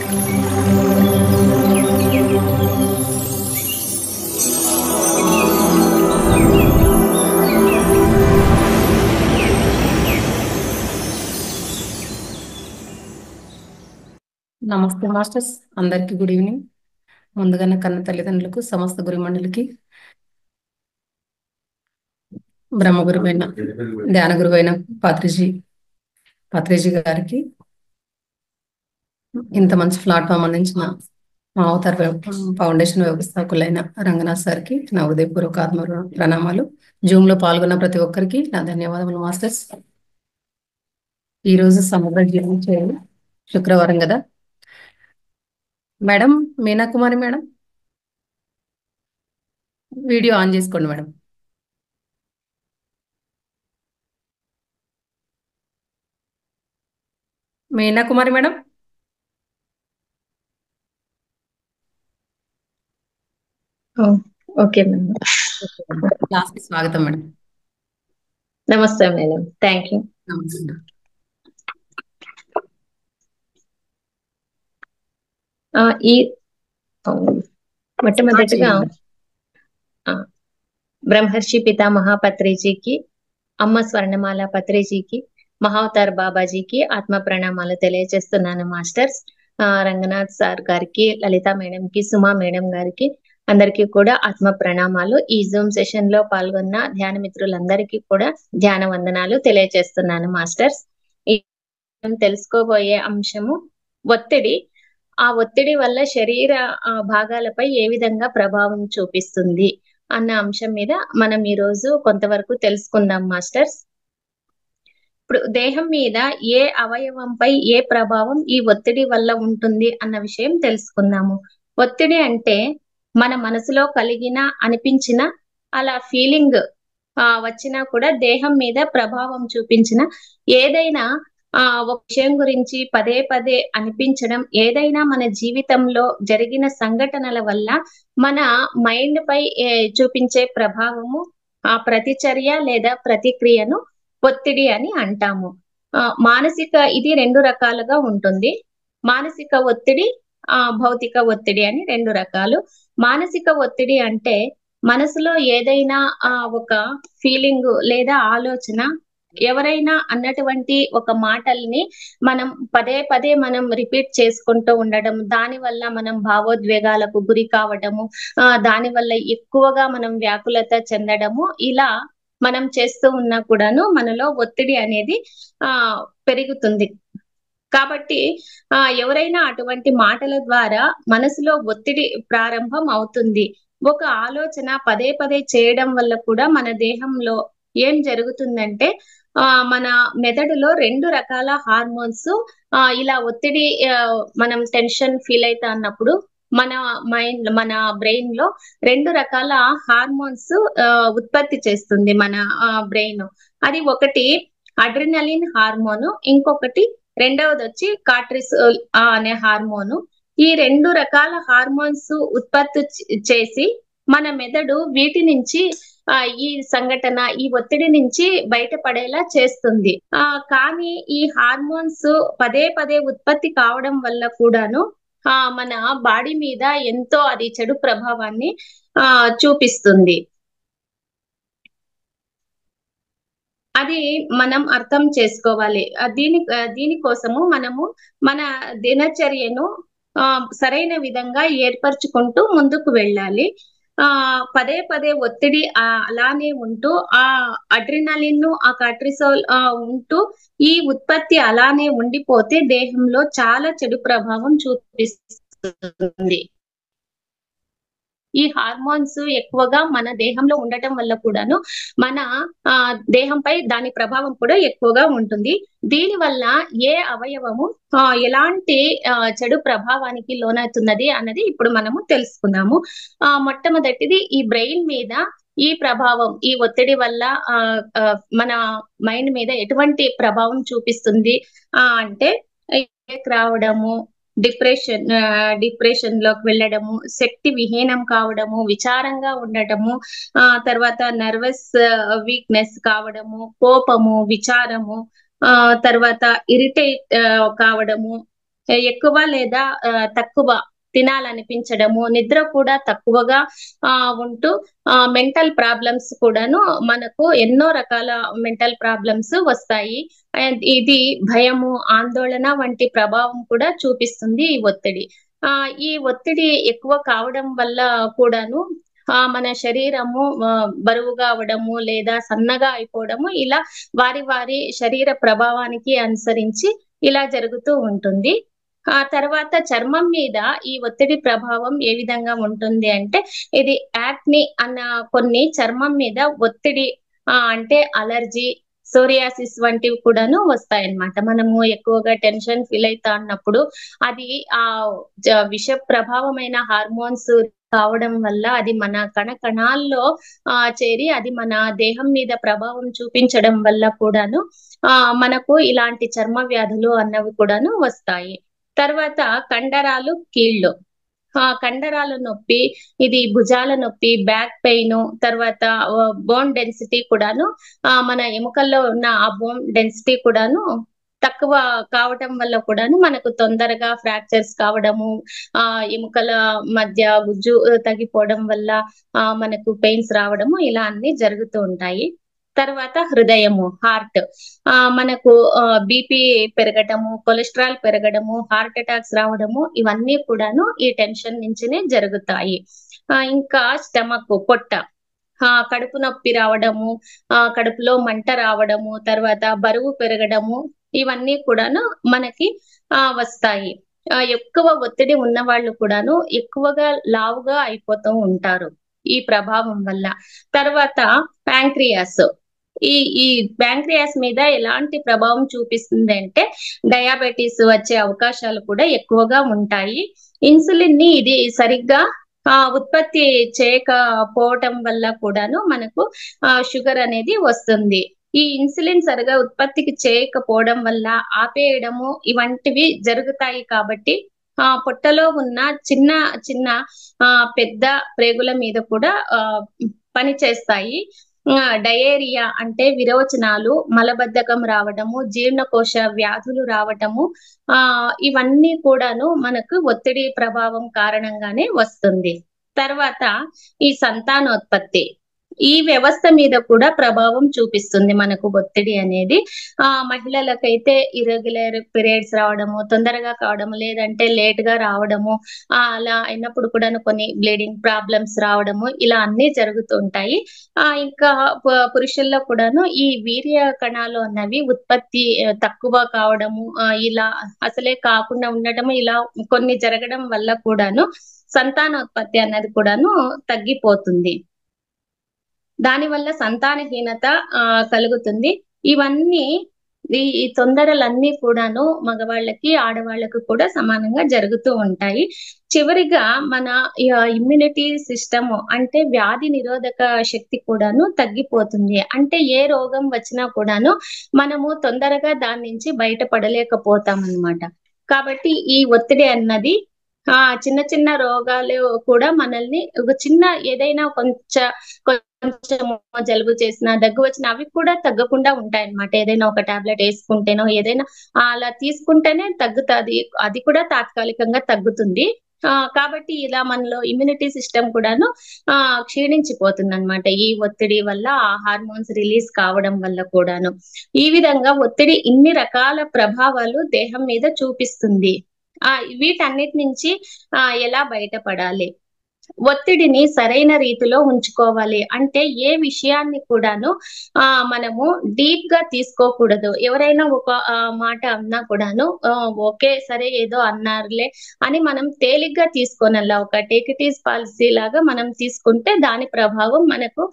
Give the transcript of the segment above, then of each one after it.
నమస్తే మాస్టర్స్, అందరికి good evening. ముందుగా నా కన్న తల్లిదండ్రులకు, సమస్త గురుమండలికి, బ్రహ్మ గురువైన ధ్యాన గురువైన పాత్రిజీ గారికి, ఇంత మంచి ప్లాట్ఫామ్ అందించిన మా అవతార్ ఫౌండేషన్ వ్యవస్థాపకులైన రంగనాథ్ సార్కి నా హృదయపూర్వక ఆత్మ ప్రణామాలు. జూమ్ లో పాల్గొన్న ప్రతి ఒక్కరికి నా ధన్యవాదములు మాస్టర్స్. ఈరోజు సముద్ర జీవనం చేయాలి, శుక్రవారం కదా madam. Meenakumari madam, video on చేసుకోండి madam. Meenakumari madam, okay madam. క్లాస్కి స్వాగతం మేడం. నమస్తే మేడం, థ్యాంక్ యూ. నమస్తే. ఈ మొట్టమొదటిగా బ్రహ్మర్షి పితామహ పత్రిజీకి, అమ్మ స్వర్ణమాల పత్రిజీకి, మహావతార్ బాబాజీకి ఆత్మ ప్రణామాలు తెలియజేస్తున్నాను మాస్టర్స్. రంగనాథ్ సార్ గారికి, లలిత మేడం కి, సుమా మేడం గారికి అందరికీ కూడా ఆత్మ ప్రణామాలు. ఈ జూమ్ సెషన్ లో పాల్గొన్న ధ్యాన మిత్రులందరికీ కూడా ధ్యాన వందనాలు తెలియజేస్తున్నాను మాస్టర్స్. ఈ తెలుసుకోబోయే అంశము ఒత్తిడి. ఆ ఒత్తిడి వల్ల శరీర భాగాలపై ఏ విధంగా ప్రభావం చూపిస్తుంది అన్న అంశం మీద మనం ఈ రోజు కొంతవరకు తెలుసుకుందాం మాస్టర్స్. ఇప్పుడు దేహం మీద ఏ అవయవంపై ఏ ప్రభావం ఈ ఒత్తిడి వల్ల ఉంటుంది అన్న విషయం తెలుసుకుందాము. ఒత్తిడి అంటే మన మనసులో కలిగిన, అనిపించిన, అలా ఫీలింగ్ వచ్చినా కూడా దేహం మీద ప్రభావం చూపించిన ఏదైనా ఒక విషయం గురించి పదే పదే అనిపించడం, ఏదైనా మన జీవితంలో జరిగిన సంఘటనల వల్ల మన మైండ్ పై చూపించే ప్రభావము, ఆ ప్రతిచర్య లేదా ప్రతిక్రియను ఒత్తిడి అని అంటాము. మానసిక, ఇది రెండు రకాలుగా ఉంటుంది. మానసిక ఒత్తిడి, భౌతిక ఒత్తిడి అని రెండు రకాలు. మానసిక ఒత్తిడి అంటే మనసులో ఏదైనా ఒక ఫీలింగ్ లేదా ఆలోచన, ఎవరైనా అన్నటువంటి ఒక మాటల్ని మనం పదే పదే మనం రిపీట్ చేసుకుంటూ ఉండడం, దాని వల్ల మనం భావోద్వేగాలకు గురి కావడము, దాని వల్ల ఎక్కువగా మనం వ్యాకులత చెందడము, ఇలా మనం చేస్తూ ఉన్నా కూడాను మనలో ఒత్తిడి అనేది పెరుగుతుంది. కాబట్టి ఎవరైనా అటువంటి మాటల ద్వారా మనసులో ఒత్తిడి ప్రారంభం అవుతుంది. ఒక ఆలోచన పదే పదే చేయడం వల్ల కూడా మన దేహంలో ఏం జరుగుతుందంటే మన మెదడులో రెండు రకాల హార్మోన్స్ ఇలా ఒత్తిడి, మనం టెన్షన్ ఫీల్ అవుతా అన్నప్పుడు మన మైండ్, మన బ్రెయిన్ లో రెండు రకాల హార్మోన్స్ ఉత్పత్తి చేస్తుంది మన బ్రెయిన్. అది ఒకటి అడ్రినలిన్ హార్మోను, ఇంకొకటి రెండవది వచ్చి కార్టిసోల్ అనే హార్మోను. ఈ రెండు రకాల హార్మోన్స్ ఉత్పత్తి చేసి మన మెదడు వీటి నుంచి ఈ సంఘటన, ఈ ఒత్తిడి నుంచి బయటపడేలా చేస్తుంది. కానీ ఈ హార్మోన్స్ పదే పదే ఉత్పత్తి కావడం వల్ల కూడాను మన బాడీ మీద ఎంతో అది చెడు ప్రభావాన్ని చూపిస్తుంది. అది మనం అర్థం చేసుకోవాలి. దీనికోసము మనము మన దినచర్యను సరైన విధంగా ఏర్పరచుకుంటూ ముందుకు వెళ్ళాలి. పదే పదే ఒత్తిడి అలానే ఉంటూ ఆ అడ్రినలిన్, ఆ కార్టిసోల్ ఉంటూ ఈ ఉత్పత్తి అలానే ఉండిపోతే దేహంలో చాలా చెడు ప్రభావం చూపిస్తుంది. ఈ హార్మోన్స్ ఎక్కువగా మన దేహంలో ఉండటం వల్ల కూడాను మన దేహంపై దాని ప్రభావం కూడా ఎక్కువగా ఉంటుంది. దీని వల్ల ఏ అవయవము ఎలాంటి చెడు ప్రభావానికి లోనవుతున్నది అన్నది ఇప్పుడు మనము తెలుసుకుందాము. మొట్టమొదటిది ఈ బ్రెయిన్ మీద ఈ ప్రభావం, ఈ ఒత్తిడి వల్ల మన మైండ్ మీద ఎటువంటి ప్రభావం చూపిస్తుంది అంటే రావడము, డిప్రెషన్ లోకి వెళ్ళడము, శక్తి విహీనం కావడము, విచారంగా ఉండటము, తర్వాత నర్వస్ వీక్నెస్ కావడము, కోపము, విచారము, తర్వాత ఇరిటేట్ కావడము, ఎక్కువ లేదా తక్కువ తినాలనిపించడము, నిద్ర కూడా తక్కువగా ఉంటూ మెంటల్ ప్రాబ్లమ్స్ కూడాను మనకు ఎన్నో రకాల మెంటల్ ప్రాబ్లమ్స్ వస్తాయి. అండ్ ఇది భయము, ఆందోళన వంటి ప్రభావం కూడా చూపిస్తుంది ఈ ఒత్తిడి. ఈ ఒత్తిడి ఎక్కువ కావడం వల్ల కూడాను మన శరీరము బరువుగా అవ్వడము లేదా సన్నగా అయిపోవడము ఇలా వారి వారి శరీర ప్రభావానికి అనుసరించి ఇలా జరుగుతూ ఉంటుంది. ఆ తర్వాత చర్మం మీద ఈ ఒత్తిడి ప్రభావం ఏ విధంగా ఉంటుంది అంటే, ఇది యాక్ని అన్న కొన్ని చర్మం మీద ఒత్తిడి అంటే అలర్జీ, సోరియాసిస్ వంటివి కూడాను వస్తాయన్నమాట. మనము ఎక్కువగా టెన్షన్ ఫీల్ అయితా అన్నప్పుడు అది ఆ విష ప్రభావమైన హార్మోన్స్ కావడం వల్ల అది మన కణాల్లో చేరి అది మన దేహం మీద ప్రభావం చూపించడం వల్ల కూడాను మనకు ఇలాంటి చర్మ వ్యాధులు అన్నవి కూడాను వస్తాయి. తర్వాత కండరాలు, కీళ్ళు. కండరాల నొప్పి, ఇది భుజాల నొప్పి, బ్యాక్ పెయిన్, తర్వాత బోన్ డెన్సిటీ కూడాను మన ఎముకల్లో ఉన్న ఆ బోన్ డెన్సిటీ కూడాను తక్కువ కావటం వల్ల కూడాను మనకు తొందరగా ఫ్రాక్చర్స్ కావడము, ఎముకల మధ్య గుజ్జు తగ్గిపోవడం వల్ల మనకు పెయిన్స్ రావడము ఇలా అన్ని జరుగుతూ ఉంటాయి. తర్వాత హృదయము, హార్ట్. మనకు బీపీ పెరగటము, కొలెస్ట్రాల్ పెరగడము, హార్ట్ అటాక్స్ రావడము ఇవన్నీ కూడాను ఈ టెన్షన్ నుంచినే జరుగుతాయి. ఇంకా స్టమక్, పొట్ట. కడుపు నొప్పి రావడము, కడుపులో మంట రావడము, తర్వాత బరువు పెరగడము ఇవన్నీ కూడాను మనకి వస్తాయి. ఎక్కువ ఒత్తిడి ఉన్న వాళ్ళు కూడాను ఎక్కువగా లావుగా అయిపోతూ ఉంటారు ఈ ప్రభావం వల్ల. తర్వాత ప్యాంక్రియాస్. ఈ ప్యాంక్రియాస్ మీద ఎలాంటి ప్రభావం చూపిస్తుంది అంటే, డయాబెటీస్ వచ్చే అవకాశాలు కూడా ఎక్కువగా ఉంటాయి. ఇన్సులిన్ ని ఇది సరిగ్గా ఉత్పత్తి చేయకపోవటం వల్ల కూడాను మనకు షుగర్ అనేది వస్తుంది. ఈ ఇన్సులిన్ సరిగా ఉత్పత్తికి చేయకపోవడం వల్ల ఆపేయడము ఇవంటివి జరుగుతాయి. కాబట్టి పొట్టలో ఉన్న చిన్న చిన్న పెద్ద ప్రేగుల మీద కూడా పని చేస్తాయి. డయేరియా అంటే విరోచనాలు, మలబద్ధకం రావడము, జీర్ణకోశ వ్యాధులు రావటము ఇవన్నీ కూడాను మనకు ఒత్తిడి ప్రభావం కారణంగానే వస్తుంది. తర్వాత ఈ సంతానోత్పత్తి, ఈ వ్యవస్థ మీద కూడా ప్రభావం చూపిస్తుంది మనకు ఒత్తిడి అనేది. మహిళలకైతే ఇర్రెగ్యులర్ పీరియడ్స్ రావడము, తొందరగా కావడము, లేదంటే లేట్ గా రావడము, అలా అయినప్పుడు కూడా కొన్ని బ్లీడింగ్ ప్రాబ్లమ్స్ రావడము ఇలా అన్ని జరుగుతుంటాయి. ఇంకా పురుషుల్లో కూడాను ఈ వీర్య కణాలు అన్నవి ఉత్పత్తి తక్కువ కావడము, ఇలా అసలే కాకుండా ఉండటము ఇలా కొన్ని జరగడం వల్ల కూడాను సంతానోత్పత్తి అన్నది కూడాను తగ్గిపోతుంది. దానివల్ల సంతానహీనత కలుగుతుంది. ఇవన్నీ ఈ తొందరలన్నీ కూడాను మగవాళ్ళకి, ఆడవాళ్ళకు కూడా సమానంగా జరుగుతూ ఉంటాయి. చివరిగా మన ఇమ్యూనిటీ సిస్టమ్ అంటే వ్యాధి నిరోధక శక్తి కూడాను తగ్గిపోతుంది. అంటే ఏ రోగం వచ్చినా కూడాను మనము తొందరగా దాని నుంచి బయటపడలేకపోతాం అన్నమాట. కాబట్టి ఈ ఒత్తిడి అన్నది చిన్న చిన్న రోగాలు కూడా మనల్ని ఒక చిన్న ఏదైనా కొంచెం జలుబు చేసినా, దగ్గు వచ్చినా అవి కూడా తగ్గకుండా ఉంటాయన్నమాట. ఏదైనా ఒక టాబ్లెట్ వేసుకుంటేనో ఏదైనా అలా తీసుకుంటేనే తగ్గుతుంది. అది కూడా తాత్కాలికంగా తగ్గుతుంది. కాబట్టి ఇలా మనలో ఇమ్యూనిటీ సిస్టమ్ కూడాను క్షీణించిపోతుంది అన్నమాట. ఈ ఒత్తిడి వల్ల ఆ హార్మోన్స్ రిలీజ్ కావడం వల్ల కూడాను. ఈ విధంగా ఒత్తిడి ఇన్ని రకాల ప్రభావాలు దేహం మీద చూపిస్తుంది. వీటన్నిటి నుంచి ఎలా బయటపడాలి? ఒత్తిడిని సరైన రీతిలో ఉంచుకోవాలి. అంటే ఏ విషయాన్ని కూడాను మనము డీప్ గా తీసుకోకూడదు. ఎవరైనా ఒక మాట అన్నా కూడాను ఓకే సరే ఏదో అన్నారులే అని మనం తేలిగ్గా తీసుకోనల్లా. ఒక టేక్ ఇట్ ఈజ్ పాలసీ లాగా మనం తీసుకుంటే దాని ప్రభావం మనకు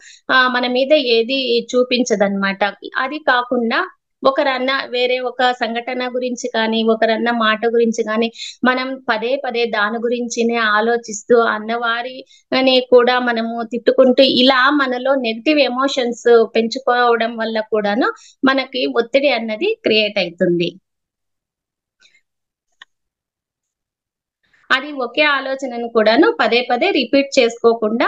మన మీద ఏది చూపించదన్నమాట. అది కాకుండా ఒకరన్నా వేరే ఒక సంఘటన గురించి కానీ, ఒకరన్న మాట గురించి కానీ మనం పదే పదే దాని గురించినే ఆలోచిస్తూ అన్నవారిని కూడా మనము తిట్టుకుంటూ ఇలా మనలో నెగిటివ్ ఎమోషన్స్ పెంచుకోవడం వల్ల కూడాను మనకి ఒత్తిడి అన్నది క్రియేట్ అవుతుంది. అది ఒకే ఆలోచనను కూడాను పదే పదే రిపీట్ చేసుకోకుండా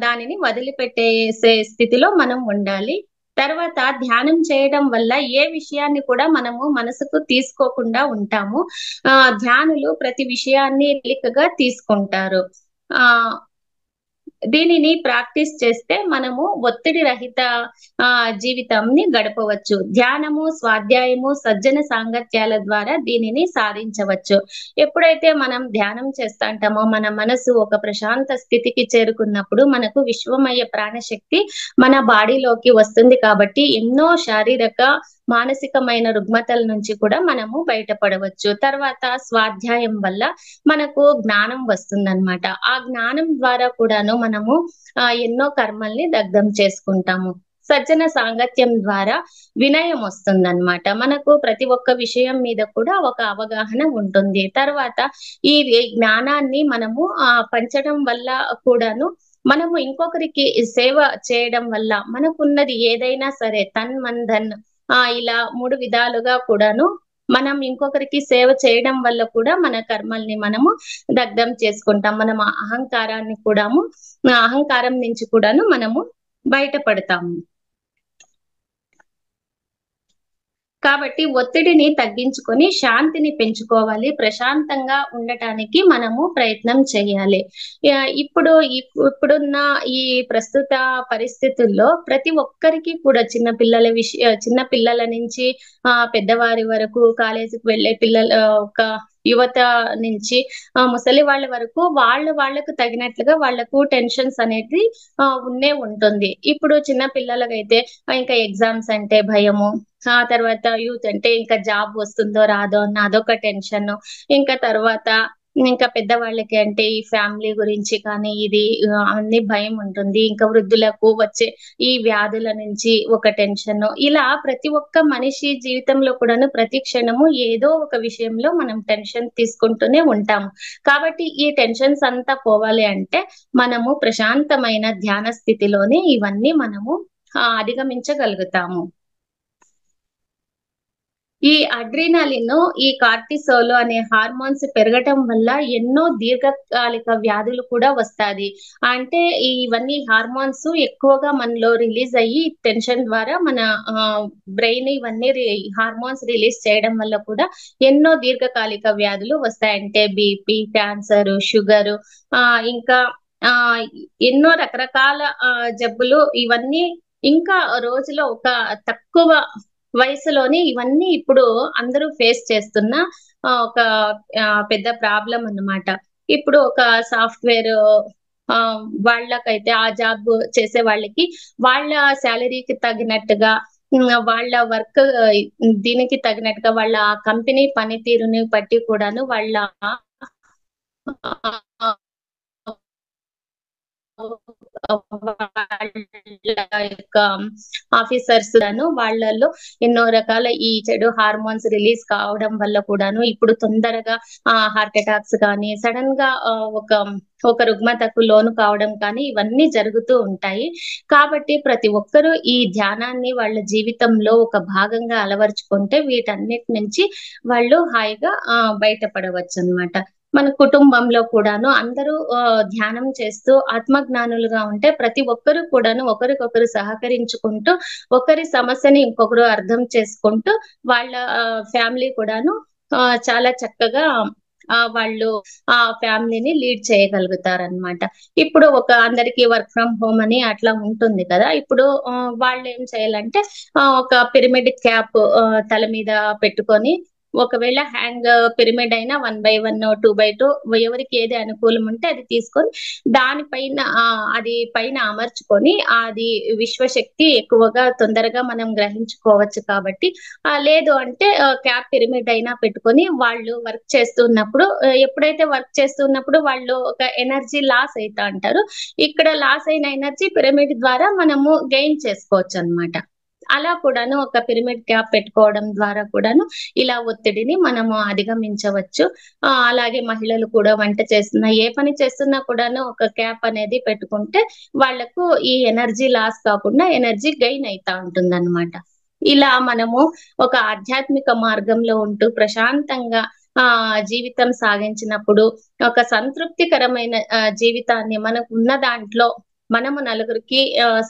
దానిని వదిలిపెట్టేసే స్థితిలో మనం ఉండాలి. తర్వాత ధ్యానం చేయడం వల్ల ఏ విషయాన్ని కూడా మనము మనసుకు తీసుకోకుండా ఉంటాము. ధ్యానులు ప్రతి విషయాన్ని తేలికగా తీసుకుంటారు. ఆ దీనిని ప్రాక్టీస్ చేస్తే మనము ఒత్తిడి రహిత జీవితంని గడపవచ్చు. ధ్యానము, స్వాధ్యాయము, సజ్జన సాంగత్యాల ద్వారా దీనిని సాధించవచ్చు. ఎప్పుడైతే మనం ధ్యానం చేస్తాంటామో మన మనసు ఒక ప్రశాంత స్థితికి చేరుకున్నప్పుడు మనకు విశ్వమయ ప్రాణశక్తి మన బాడీలోకి వస్తుంది కాబట్టి ఎన్నో శారీరక, మానసికమైన రుగ్మతల నుంచి కూడా మనము బయటపడవచ్చు. తర్వాత స్వాధ్యాయం వల్ల మనకు జ్ఞానం వస్తుందన్నమాట. ఆ జ్ఞానం ద్వారా కూడాను మనము ఎన్నో కర్మల్ని దగ్ధం చేసుకుంటాము. సజ్జన సాంగత్యం ద్వారా వినయం వస్తుందన్నమాట. మనకు ప్రతి ఒక్క విషయం మీద కూడా ఒక అవగాహన ఉంటుంది. తర్వాత ఈ జ్ఞానాన్ని మనము పంచడం వల్ల కూడాను మనము ఇంకొకరికి సేవ చేయడం వల్ల మనకున్నది ఏదైనా సరే తన్ మన్ ధన్ ఇలా 3 విధాలుగా కూడాను మనం ఇంకొకరికి సేవ చేయడం వల్ల కూడా మన కర్మల్ని మనము దగ్ధం చేసుకుంటాం. మనం అహంకారం నుంచి కూడాను మనము బయటపడతాము. కాబట్టి ఒత్తిడిని తగ్గించుకొని శాంతిని పెంచుకోవాలి. ప్రశాంతంగా ఉండటానికి మనము ప్రయత్నం చేయాలి. ఇప్పుడున్న ఈ ప్రస్తుత పరిస్థితుల్లో ప్రతి ఒక్కరికి కూడా చిన్న పిల్లల నుంచి పెద్దవారి వరకు, కాలేజీకి వెళ్లే ఒక యువత నుంచి ముసలి వాళ్ళ వరకు వాళ్ళకు తగినట్లుగా వాళ్లకు టెన్షన్స్ అనేది ఉంటుంది. ఇప్పుడు చిన్న పిల్లలకైతే ఇంకా ఎగ్జామ్స్ అంటే భయము, తర్వాత యూత్ అంటే ఇంకా జాబ్ వస్తుందో రాదో అన్న అదొక టెన్షన్. ఇంకా తర్వాత ఇంకా పెద్దవాళ్ళకి అంటే ఈ ఫ్యామిలీ గురించి కానీ ఇది అన్ని భయం ఉంటుంది. ఇంకా వృద్ధులకు వచ్చే ఈ వ్యాధుల నుంచి ఒక టెన్షన్. ఇలా ప్రతి ఒక్క మనిషి జీవితంలో కూడాను ప్రతి క్షణము ఏదో ఒక విషయంలో మనం టెన్షన్ తీసుకుంటూనే ఉంటాము. కాబట్టి ఈ టెన్షన్స్ అంతా పోవాలి అంటే మనము ప్రశాంతమైన ధ్యాన స్థితిలోనే ఇవన్నీ మనము అధిగమించగలుగుతాము. ఈ అడ్రినలిన్, ఈ కార్టిసోల్ అనే హార్మోన్స్ పెరగటం వల్ల ఎన్నో దీర్ఘకాలిక వ్యాధులు కూడా వస్తాయి. అంటే ఇవన్నీ హార్మోన్స్ ఎక్కువగా మనలో రిలీజ్ అయ్యి టెన్షన్ ద్వారా మన బ్రెయిన్ ఇవన్నీ హార్మోన్స్ రిలీజ్ చేయడం వల్ల కూడా ఎన్నో దీర్ఘకాలిక వ్యాధులు వస్తాయి. అంటే బీపీ, క్యాన్సర్, షుగర్, ఇంకా ఎన్నో రకరకాల జబ్బులు ఇవన్నీ ఇంకా రోజులో ఒక తక్కువ వయసులోని ఇవన్నీ ఇప్పుడు అందరూ ఫేస్ చేస్తున్న ఒక పెద్ద ప్రాబ్లం అన్నమాట. ఇప్పుడు ఒక సాఫ్ట్వేర్ వాళ్ళకైతే ఆ జాబ్ చేసే వాళ్ళకి వాళ్ళ శాలరీకి తగినట్టుగా వాళ్ళ వర్క్ దీనికి తగినట్టుగా వాళ్ళ కంపెనీ పనితీరుని బట్టి కూడాను వాళ్ళ ఆఫీసర్స్ వాళ్ళలో ఎన్నో రకాల ఈ చెడు హార్మోన్స్ రిలీజ్ కావడం వల్ల కూడాను ఇప్పుడు తొందరగా హార్ట్ అటాక్స్ కానీ సడన్ గా ఒక రుగ్మతకు లోను కావడం కానీ ఇవన్నీ జరుగుతూ ఉంటాయి. కాబట్టి ప్రతి ఒక్కరూ ఈ ధ్యానాన్ని వాళ్ళ జీవితంలో ఒక భాగంగా అలవర్చుకుంటే వీటన్నిటి నుంచి వాళ్ళు హాయిగా బయటపడవచ్చు అన్నమాట. మన కుటుంబంలో కూడాను అందరూ ధ్యానం చేస్తూ ఆత్మజ్ఞానులుగా ఉంటే ప్రతి ఒక్కరు కూడాను ఒకరికొకరు సహకరించుకుంటూ ఒకరి సమస్యని ఇంకొకరు అర్థం చేసుకుంటూ వాళ్ళ ఫ్యామిలీ కూడాను చాలా చక్కగా వాళ్ళు ఆ ఫ్యామిలీని లీడ్ చేయగలుగుతారన్నమాట. ఇప్పుడు అందరికి వర్క్ ఫ్రమ్ హోమ్ అని అట్లా ఉంటుంది కదా. ఇప్పుడు వాళ్ళు ఏం చేయాలంటే ఒక పిరమిడ్ క్యాప్ తల మీద పెట్టుకొని, ఒకవేళ హ్యాంగ్ పిరమిడ్ అయినా 1/1, 2/2 ఎవరికి ఏది అనుకూలం ఉంటే అది తీసుకొని దానిపైన అది పైన అమర్చుకొని అది విశ్వశక్తి ఎక్కువగా తొందరగా మనం గ్రహించుకోవచ్చు. కాబట్టి లేదు అంటే క్యాప్ పిరమిడ్ అయినా పెట్టుకొని వాళ్ళు వర్క్ చేస్తున్నప్పుడు ఎప్పుడైతే వర్క్ చేస్తున్నప్పుడు వాళ్ళు ఒక ఎనర్జీ లాస్ అవుతా అంటారు. ఇక్కడ లాస్ అయిన ఎనర్జీ పిరమిడ్ ద్వారా మనము గెయిన్ చేసుకోవచ్చు అన్నమాట. అలా కూడాను ఒక పిరమిడ్ క్యాప్ పెట్టుకోవడం ద్వారా కూడాను ఇలా ఒత్తిడిని మనము అధిగమించవచ్చు. అలాగే మహిళలు కూడా వంట చేస్తున్నా ఏ పని చేస్తున్నా కూడాను ఒక క్యాప్ అనేది పెట్టుకుంటే వాళ్లకు ఈ ఎనర్జీ లాస్ కాకుండా ఎనర్జీ గెయిన్ అయితా ఉంటుంది అన్నమాట. ఇలా మనము ఒక ఆధ్యాత్మిక మార్గంలో ఉంటూ ప్రశాంతంగా జీవితం సాగించినప్పుడు ఒక సంతృప్తికరమైన జీవితాన్ని మనకు ఉన్న దాంట్లో మనము నలుగురికి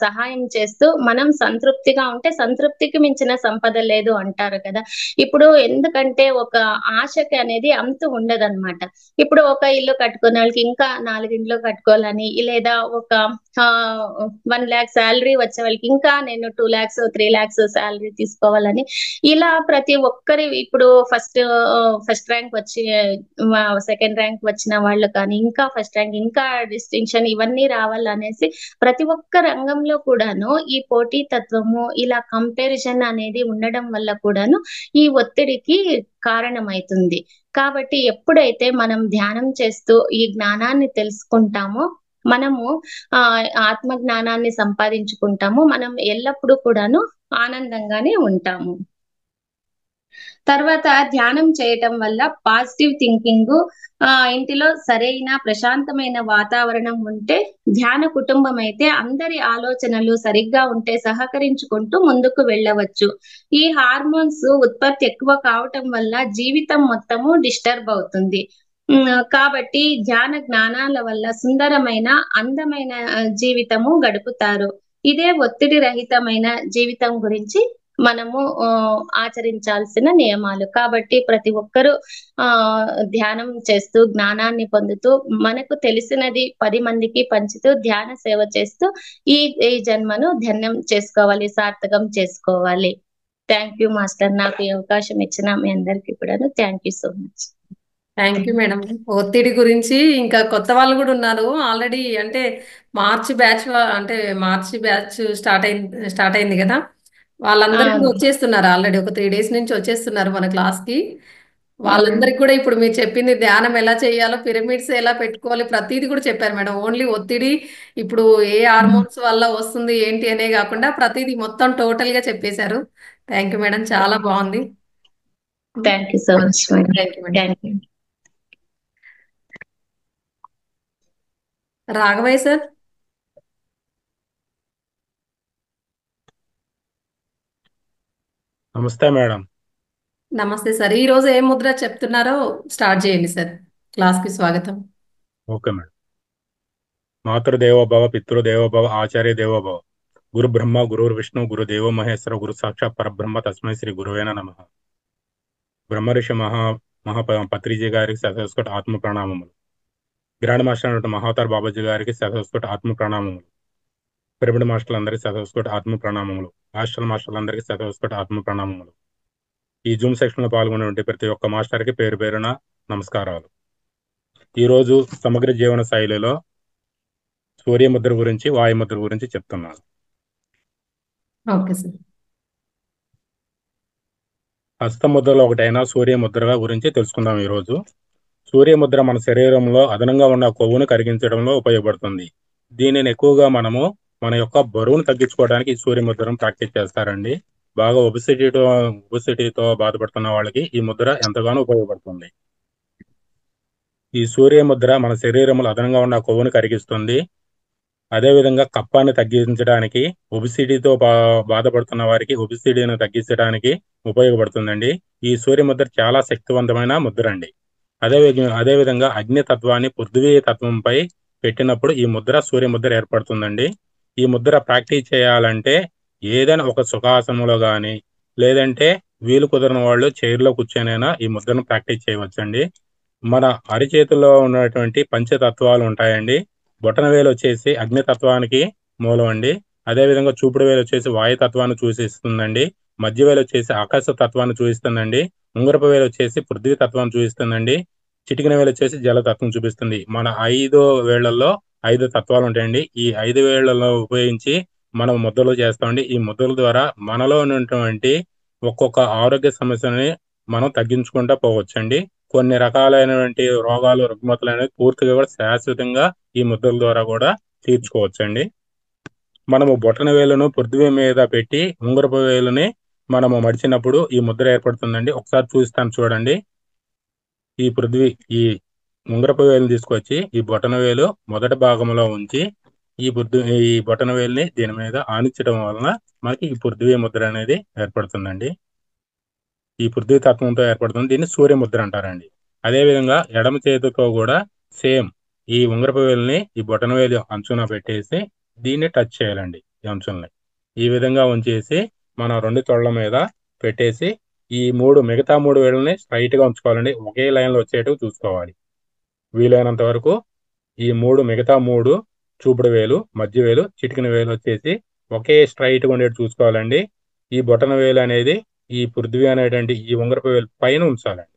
సహాయం చేస్తూ మనం సంతృప్తిగా ఉంటే సంతృప్తికి మించిన సంపద లేదు అంటారు కదా. ఇప్పుడు ఎందుకంటే ఒక ఆశకి అనేది అంతు ఉండదన్నమాట. ఇప్పుడు ఒక ఇల్లు కట్టుకునే వాళ్ళకి ఇంకా 4 ఇండ్లు కట్టుకోవాలని, లేదా ఒక 1 lakh శాలరీ వచ్చే వాళ్ళకి ఇంకా నేను 2 lakhs 3 lakhs శాలరీ తీసుకోవాలని, ఇలా ప్రతి ఒక్కరి ఇప్పుడు ఫస్ట్ ర్యాంక్ వచ్చి సెకండ్ ర్యాంక్ వచ్చిన వాళ్ళు కానీ, ఇంకా ఫస్ట్ ర్యాంక్, ఇంకా డిస్టింక్షన్ ఇవన్నీ రావాలనేసి ప్రతి ఒక్క రంగంలో కూడాను ఈ పోటీ తత్వము, ఇలా కంపారిజన్ అనేది ఉండడం వల్ల కూడాను ఈ ఒత్తిడికి కారణమైతుంది. కాబట్టి ఎప్పుడైతే మనం ధ్యానం చేస్తూ ఈ జ్ఞానాన్ని తెలుసుకుంటామో, మనము ఆత్మ జ్ఞానాన్ని సంపాదించుకుంటాము. మనం ఎల్లప్పుడూ కూడాను ఆనందంగానే ఉంటాము. తర్వాత ధ్యానం చేయటం వల్ల పాజిటివ్ థింకింగ్, ఇంటిలో సరైన ప్రశాంతమైన వాతావరణం ఉంటే, ధ్యాన కుటుంబం అయితే అందరి ఆలోచనలు సరిగ్గా ఉంటే సహకరించుకుంటూ ముందుకు వెళ్ళవచ్చు. ఈ హార్మోన్స్ ఉత్పత్తి ఎక్కువ కావటం వల్ల జీవితం మొత్తము డిస్టర్బ్ అవుతుంది. కాబట్టి ధ్యాన జ్ఞానాల వల్ల సుందరమైన అందమైన జీవితము గడుపుతారు. ఇదే ఒత్తిడి రహితమైన జీవితం గురించి మనము ఆచరించాల్సిన నియమాలు. కాబట్టి ప్రతి ఒక్కరూ ధ్యానం చేస్తూ జ్ఞానాన్ని పొందుతూ మనకు తెలిసినది 10 మందికి పంచుతూ ధ్యాన సేవ చేస్తూ ఈ ఈ జన్మను ధన్యం చేసుకోవాలి, సార్థకం చేసుకోవాలి. Thank you master. నాకు ఈ అవకాశం ఇచ్చిన మీ అందరికీ కూడాను thank you so much. Thank you madam. ఒత్తిడి గురించి ఇంకా కొత్త వాళ్ళు కూడా ఉన్నారు ఆల్రెడీ. అంటే మార్చి బ్యాచ్ స్టార్ట్ అయింది కదా. వాళ్ళందరికీ వచ్చేస్తున్నారు ఆల్రెడీ. ఒక 3 days నుంచి వచ్చేస్తున్నారు మన క్లాస్కి. వాళ్ళందరికీ కూడా ఇప్పుడు మీరు చెప్పింది ధ్యానం ఎలా చేయాలో, పిరమిడ్స్ ఎలా పెట్టుకోవాలి, ప్రతిదీ కూడా చెప్పారు మేడం. ఓన్లీ ఒత్తిడి ఇప్పుడు ఏ హార్మోన్స్ వల్ల వస్తుంది ఏంటి అనే కాకుండా ప్రతిదీ మొత్తం టోటల్ గా చెప్పేశారు. థ్యాంక్ యూ మేడం, చాలా బాగుంది. Thank you so much madam. Thank you madam. Thank you. Raghavayya sir. నమస్తే మేడం. నమస్తే సార్. ఈ రోజు ఏ ముద్ర చెప్తున్నారో స్టార్ట్ చేయండి సార్. క్లాస్కి స్వాగతం. Okay madam. మాతృదేవోభవ, పితృదేవోభవ, ఆచార్య దేవోభవ, గురు బ్రహ్మ గురుర్ విష్ణు గురు దేవో మహేశ్వర గురు సాక్షాత్ పరబ్రహ్మ తస్మై శ్రీ గురువేన నమః. బ్రహ్మర్షి పత్రిజీ గారికి శతస్కోటి ఆత్మ ప్రణామములు. గ్రాండ్ మాస్టర్ అయినటువంటి మహావతార్ బాబాజీ గారికి శతస్కోటి ఆత్మ ప్రణామములు. పిరమిడ్ మాస్టర్లందరికీ శతస్కోటి ఆత్మ ప్రణామములు. హాస్టల్ మాస్టర్లందరికీ శతస్కోటి ఆత్మ ప్రణామములు. ఈ జూమ్ సెక్షన్ లో పాల్గొనే ప్రతి ఒక్క మాస్టర్కి పేరు పేరున నమస్కారాలు. ఈరోజు సమగ్ర జీవన శైలిలో సూర్యముద్ర గురించి, వాయుముద్ర గురించి చెప్తున్నాను. Okay sir. హస్తముద్రలో ఒకటైన సూర్యముద్ర గురించి తెలుసుకుందాం. ఈరోజు సూర్యముద్ర మన శరీరంలో అదనంగా ఉన్న కొవ్వును కరిగించడంలో ఉపయోగపడుతుంది. దీనిని ఎక్కువగా మనము మన యొక్క బరువును తగ్గించుకోవడానికి ఈ సూర్యముద్రను ప్రాక్టీస్ చేస్తారండి. బాగా ఒబిసిటీతో బాధపడుతున్న వాళ్ళకి ఈ ముద్ర ఎంతగానో ఉపయోగపడుతుంది. ఈ సూర్యముద్ర మన శరీరంలో అదనంగా ఉన్న కొవ్వును కరిగిస్తుంది. అదేవిధంగా కప్పాన్ని తగ్గించడానికి, ఒబిసిటీతో బాధపడుతున్న వారికి ఒబిసిటీని తగ్గించడానికి ఉపయోగపడుతుందండి. ఈ సూర్యముద్ర చాలా శక్తివంతమైన ముద్ర అండి. అదేవిధంగా అగ్నితత్వాన్ని పృథ్వీ తత్వంపై పెట్టినప్పుడు ఈ ముద్ర సూర్యముద్ర ఏర్పడుతుందండి. ఈ ముద్ర ప్రాక్టీస్ చేయాలంటే ఏదైనా ఒక సుఖాసనంలో కానీ, లేదంటే వీలు కుదరని వాళ్ళు చైర్లో కూర్చొనైనా ఈ ముద్రను ప్రాక్టీస్ చేయవచ్చండి. మన అరిచేతుల్లో ఉన్నటువంటి పంచతత్వాలు ఉంటాయండి. బొటన వేలు వచ్చేసి అగ్నితత్వానికి మూలం అండి. అదేవిధంగా చూపుడు వేలు వచ్చేసి వాయుతత్వాన్ని సూచిస్తుందండి. మధ్య వేలు వచ్చేసి ఆకాశ తత్వాన్ని చూపిస్తుందండి. ఉంగరపు వేలు వచ్చేసి పృథ్వీ తత్వాన్ని చూపిస్తుందండి. చిటికిన వేలు వచ్చేసి జలతత్వం చూపిస్తుంది. మన 5 వేళ్లలో 5 తత్వాలు ఉంటాయండి. ఈ 5 వేళ్లలో ఉపయోగించి మనం ముద్రలు చేస్తామండి. ఈ ముద్రల ద్వారా మనలో ఉన్నటువంటి ఒక్కొక్క ఆరోగ్య సమస్యని మనం తగ్గించుకుంటూ పోవచ్చండి. కొన్ని రకాలైనటువంటి రోగాలు, రుగ్మతలు అనేవి పూర్తిగా కూడా శాశ్వతంగా ఈ ముద్రల ద్వారా కూడా తీర్చుకోవచ్చండి. మనము బొటన వేలును పృథ్వీ మీద పెట్టి ఉంగరపు వేలుని మనము మడిచినప్పుడు ఈ ముద్ర ఏర్పడుతుందండి. ఒకసారి చూస్తాను చూడండి. ఈ ఉంగరపు వేలుని తీసుకొచ్చి ఈ బొటన వేలు మొదటి భాగంలో ఉంచి ఈ బొటన వేలుని దీని మీద ఆనించడం వలన మనకి ఈ పృథ్వీ ముద్ర అనేది ఏర్పడుతుందండి. ఈ పృథ్వీ తత్వంతో ఏర్పడుతుంది. దీన్ని సూర్యముద్ర అంటారండి. అదేవిధంగా ఎడమ చేతితో కూడా సేమ్ ఈ ఉంగరపు వేలుని ఈ బొటన వేలు అంచున పెట్టేసి దీన్ని టచ్ చేయాలండి ఈ అంచుల్ని. ఈ విధంగా ఉంచేసి మన 2 తొడల మీద పెట్టేసి ఈ మిగతా 3 వేళ్ళని స్ట్రైట్‌గా ఉంచుకోవాలండి. ఒకే లైన్‌లో వచ్చేట్టుగా చూసుకోవాలి. వీలైనంత వరకు ఈ మిగతా 3 చూపుడు వేలు, మధ్య వేలు, చిటికెన వేలు వచ్చేసి ఒకే స్ట్రైట్‌గా ఉండేట్టు చూసుకోవాలండి. ఈ బొటన వేలు అనేది ఈ పృథ్వీ అనేటువంటి ఈ ఉంగరపు వేలు పైన ఉంచాలండి.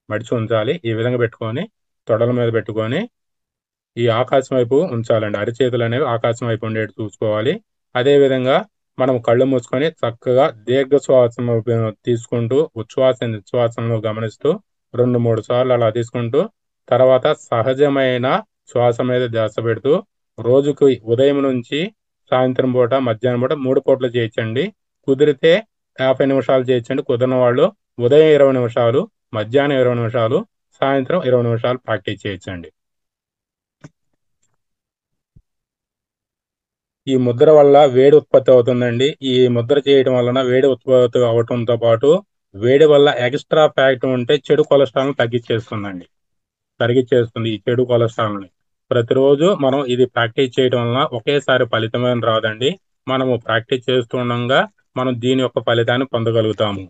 మడిచి ఉంచాలి. ఈ విధంగా పెట్టుకొని తొడల మీద పెట్టుకొని ఈ ఆకాశం వైపు ఉంచాలండి. అరచేతులు అనేవి ఆకాశం వైపు ఉండేట్టు చూసుకోవాలి. అదే విధంగా మనం కళ్ళు మూసుకొని చక్కగా దీర్ఘ శ్వాసను తీసుకుంటూ ఉచ్ఛ్వాస, నిశ్వాసను గమనిస్తూ 2, 3 సార్లు అలా తీసుకుంటూ తర్వాత సహజమైన శ్వాస మీద ధ్యాస పెడుతూ రోజుకి ఉదయం నుంచి సాయంత్రం పూట, మధ్యాహ్నం పూట 3 పూటలు చేయొచ్చండి. కుదిరితే 50 నిమిషాలు చేయొచ్చండి. కుదరని వాళ్ళు ఉదయం 20 నిమిషాలు, మధ్యాహ్నం 20 నిమిషాలు, సాయంత్రం 20 నిమిషాలు ప్రాక్టీస్ చేయొచ్చండి. ఈ ముద్ర వల్ల వేడి ఉత్పత్తి అవుతుందండి. ఈ ముద్ర చేయడం వలన వేడి ఉత్పత్తి అవటంతో పాటు వేడి వల్ల ఎక్స్ట్రా ఫ్యాట్ ఉంటే చెడు కొలెస్ట్రాల్‌ని తగ్గించేస్తుంది ఈ చెడు కొలెస్ట్రాల్‌ని. ప్రతిరోజు మనం ఇది ప్రాక్టీస్ చేయడం వలన ఒకేసారి ఫలితమేం రాదండి. మనము ప్రాక్టీస్ చేస్తూ ఉండంగా మనం దీని యొక్క ఫలితాన్ని పొందగలుగుతాము.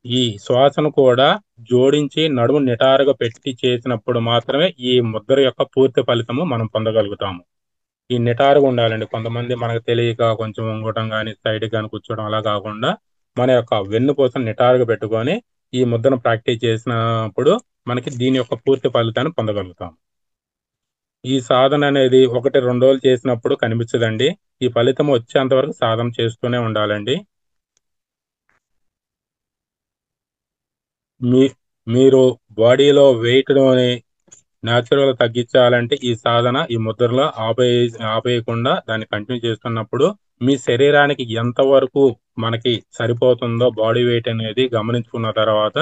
ఈ శ్వాసను కూడా జోడించి నడుము నిటారుగా పెట్టి చేసినప్పుడు మాత్రమే ఈ ముద్ర యొక్క పూర్తి ఫలితము మనం పొందగలుగుతాము. ఈ నిటారుగా ఉండాలండి. కొంతమంది మనకు తెలియక కొంచెం వంగటం గాని, సైడ్‌కి గాని కూర్చోవడం అలా కాకుండా మన యొక్క వెన్నుపూసను నిటారుగా పెట్టుకొని ఈ ముద్రను ప్రాక్టీస్ చేసినప్పుడు మనకి దీని యొక్క పూర్తి ఫలితాన్ని పొందగలుగుతాం. ఈ సాధన అనేది 1, 2 రోజులు చేసినప్పుడు కనిపించదండి. ఈ ఫలితం వచ్చేంత వరకు సాధన చేస్తూనే ఉండాలండి. మీ మీరు బాడీలో వెయిట్‌లోని న్యాచురల్‌గా తగ్గించాలంటే ఈ సాధన, ఈ ముద్రలో ఆపేయకుండా దాన్ని కంటిన్యూ చేస్తున్నప్పుడు మీ శరీరానికి ఎంతవరకు మనకి సరిపోతుందో బాడీ వెయిట్ అనేది గమనించుకున్న తర్వాత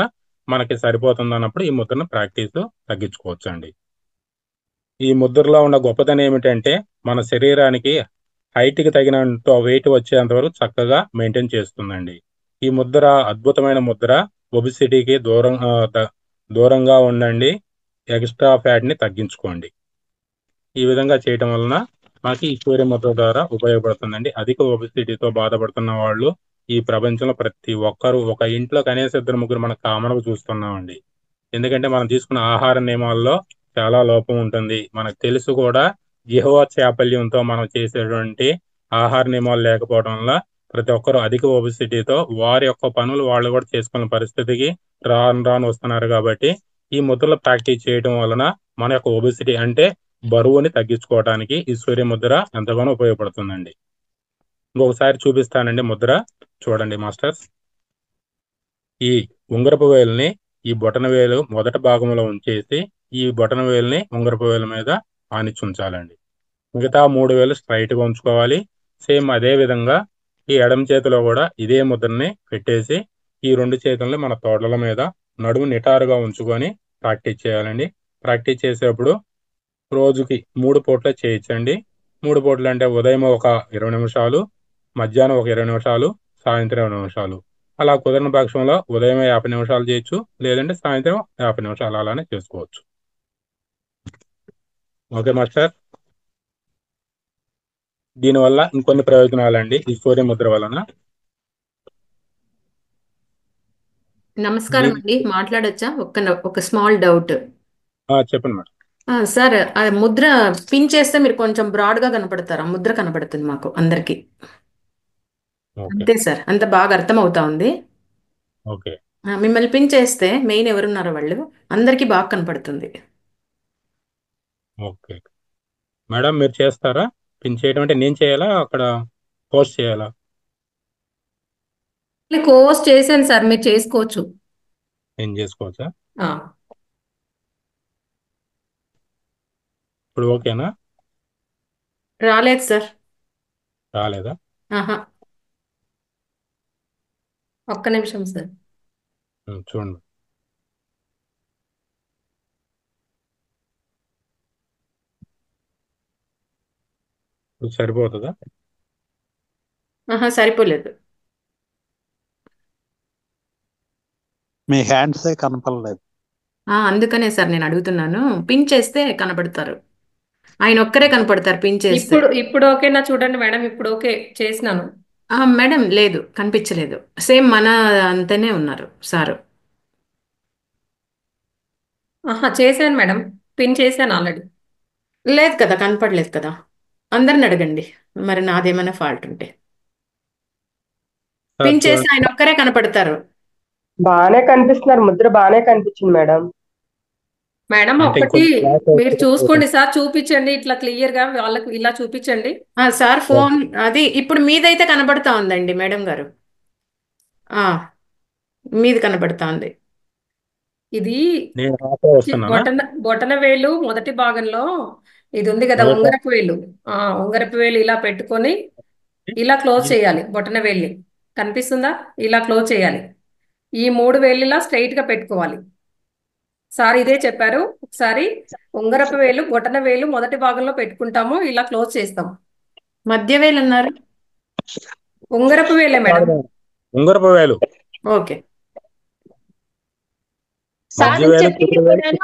మనకి సరిపోతుందన్నప్పుడు ఈ ముద్రను ప్రాక్టీస్ తగ్గించుకోవచ్చండి. ఈ ముద్రలో ఉన్న గొప్పతనం ఏమిటంటే మన శరీరానికి హైట్‌కి తగినంత వెయిట్ వచ్చేంత వరకు చక్కగా మెయింటైన్ చేస్తుందండి. ఈ ముద్ర అద్భుతమైన ముద్ర. ఒబెసిటీకి దూరంగా ఉండండి. ఎక్స్ట్రా ఫ్యాట్‌ని తగ్గించుకోండి. ఈ విధంగా చేయటం వలన మనకి ఈ సూర్య ముద్ర ద్వారా ఉపయోగపడుతుందండి. అధిక ఒబెసిటీతో బాధపడుతున్న వాళ్ళు ఈ ప్రపంచంలో ప్రతి ఒక్కరు ఒక ఇంట్లో కనీసం 2, 3 మనం కామన్‌గా చూస్తున్నామండి. ఎందుకంటే మనం తీసుకున్న ఆహార నియమాల్లో చాలా లోపం ఉంటుంది. మనకు తెలుసు కూడా జిహ్వ చాపల్యంతో మనం చేసేటువంటి ఆహార నియమాలు లేకపోవడం వల్ల ప్రతి ఒక్కరు అధిక ఒబెసిటీతో వారి యొక్క పనులు వాళ్ళు కూడా చేసుకునే పరిస్థితికి రాను రాను వస్తున్నారు కాబట్టి ఈ ముద్రలు ప్రాక్టీస్ చేయడం వలన మన యొక్క ఒబెసిటీ అంటే బరువుని తగ్గించుకోవడానికి ఈ సూర్య ముద్ర ఎంతగానో ఉపయోగపడుతుందండి. ఇంకొకసారి చూపిస్తానండి ముద్ర. చూడండి మాస్టర్స్. ఈ ఉంగరపు వేలుని ఈ బొటన వేలు మొదటి భాగంలో ఉంచేసి ఈ బొటన వేలుని ఉంగరపు వేలు మీద ఆనిచ్చి ఉంచాలండి. మిగతా 3 వేలు స్ట్రైట్‌గా ఉంచుకోవాలి. సేమ్ అదే విధంగా ఈ ఎడమ చేతిలో కూడా ఇదే ముద్రని పెట్టేసి ఈ 2 చేతుల్ని మన తొడల మీద నడుము నిటారుగా ఉంచుకొని ప్రాక్టీస్ చేయాలండి. ప్రాక్టీస్ చేసేటప్పుడు రోజుకి 3 పూటలు చేయొచ్చండి. 3 పూటలు అంటే ఉదయం ఒక 20 నిమిషాలు, మధ్యాహ్నం ఒక 20 నిమిషాలు, సాయంత్రం 20 నిమిషాలు. అలా కుదరని పక్షంలో ఉదయం 50 నిమిషాలు చేయొచ్చు. లేదంటే సాయంత్రం 50 నిమిషాలు అలానే చేసుకోవచ్చు. Okay master. దీనివల్ల ఇంకొన్ని ప్రయోజనాలండి ఈ సూర్య ముద్ర వలన. నమస్కారం అండి, మాట్లాడొచ్చా? ఒక స్మాల్ డౌట్. చెప్పండి మేడం. సార్, ఆ ముద్ర పిన్ చేస్తే మీరు కొంచెం బ్రాడ్ గా కనపడతారా? ముద్ర కనపడుతుంది మాకు అందరికి. ఓకే అంతే సార్, అంత బాగా అర్థం అవుతా ఉంది. ఓకే మిమ్మల్ని పిన్ చేస్తే మెయిన్ ఎవరున్నారో వాళ్ళు అందరికి బాగా కనపడుతుంది. ఓకే మేడం, మీరు చేస్తారా? పిన్ చేయడం అంటే నేను చేయాలా, అక్కడ పోస్ట్ చేయాలా? కోర్స్ చేశాను సార్, మీరు చేసుకోవచ్చు. నేను చేసుకోవచ్చా? ఆ, ఇప్పుడు ఓకేనా? రాలేదు సార్. రాలేదా? ఆహా, ఒక్క నిమిషం సార్. చూడండి. ఇప్పుడు సరిపోతుందా? ఆహా, సరిపోలేదు. మీ హ్యాండ్సే కనపడలేదు. అందుకనే సార్ నేను అడుగుతున్నాను, పిన్ చేస్తే కనబడతారు. ఆయన ఒక్కరే కనపడతారు పిన్ చేస్తే. ఇప్పుడు ఓకేనా చూడండి మేడం, ఇప్పుడు ఓకే చేసినాను. మేడం లేదు, కనిపించలేదు. సేమ్ మన అంతనే ఉన్నారు సారు. చేశాను మేడం, పిన్ చేశాను ఆల్రెడీ. లేదు కదా, కనపడలేదు కదా. అందరిని అడగండి మరి, నాదేమైనా ఫాల్ట్ ఉంటే. పిన్ చేసి ఆయన ఒక్కరే కనపడతారు. బాగానే కనిపిస్తున్నారు, ముద్ర బాగానే కనిపించింది మేడం. మేడం ఒక్కటి మీరు చూసుకోండి సార్, చూపించండి ఇట్లా క్లియర్ గా వాళ్ళకి, ఇలా చూపించండి సార్. ఫోన్ అది ఇప్పుడు మీదైతే కనబడతా ఉందండి మేడం గారు, మీది కనబడతా ఉంది. ఇది బొటన వేలు మొదటి భాగంలో ఇది ఉంది కదా, ఉంగరపు వేలు. ఉంగరపు వేలు ఇలా పెట్టుకొని ఇలా క్లోజ్ చేయాలి. బొటన వేలుని కనిపిస్తుందా, ఇలా క్లోజ్ చేయాలి. ఈ 3 వేలు ఇలా స్ట్రైట్ గా పెట్టుకోవాలి. సార్ ఇదే చెప్పారు. ఒకసారి ఉంగరపు వేలు బొటన వేలు మొదటి భాగంలో పెట్టుకుంటాము, ఇలా క్లోజ్ చేస్తాం. మధ్య వేలు అన్నారు, ఉంగరపు వేలే మేడం. ఉంగరపు వేలు. ఓకే సార్ చెప్పింది కూడాను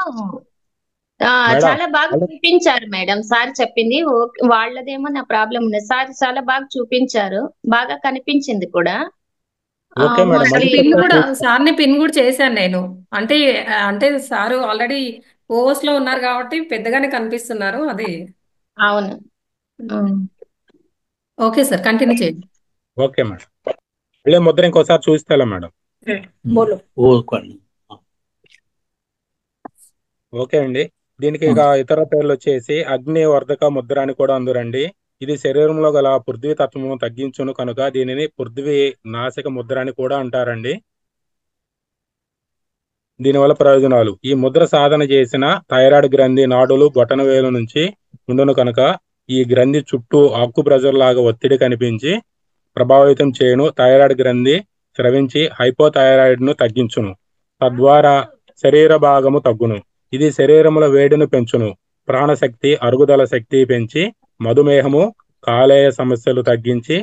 చాలా బాగా చూపించారు మేడం. సార్ చెప్పింది వాళ్ళదేమో నా ప్రాబ్లం ఉన్నది. సార్ చాలా బాగా చూపించారు, బాగా కనిపించింది కూడా. సార్ని పిన్ కూడా చేశాను నేను. అంటే సారు ఆల్రెడీ ఓవర్స్ లో ఉన్నారు కాబట్టి పెద్దగానే కనిపిస్తున్నారు. అది అవును. ఓకే సార్, కంటిన్యూ చేయండి. ఓకే మేడం, మళ్ళీ ముద్ర ఇంకోసారి చూపిస్తా మేడం. ఓకే అండి. దీనికి ఇక ఇతర పేర్లు వచ్చేసి అగ్నివర్ధక ముద్ర అని కూడా అందురండి. ఇది శరీరంలో గల పృథ్వీ తత్వము తగ్గించును కనుక దీనిని పృథ్వీ నాశక ముద్ర అని కూడా అంటారండి. దీనివల్ల ప్రయోజనాలు: ఈ ముద్ర సాధన చేసిన థైరాయిడ్ గ్రంథి నాడులు బొటన వేలు నుంచి ఉండును కనుక ఈ గ్రంథి చుట్టూ ఆకు ప్రెజర్ లాగా ఒత్తిడి కనిపించి ప్రభావితం చేయను. థైరాయిడ్ గ్రంథి స్రవించి హైపోథైరాయిడ్ ను తగ్గించును, తద్వారా శరీర భాగము తగ్గును. ఇది శరీరముల వేడిని పెంచును, ప్రాణశక్తి అరుగుదల శక్తి పెంచి మధుమేహము కాలేయ సమస్యలు తగ్గించి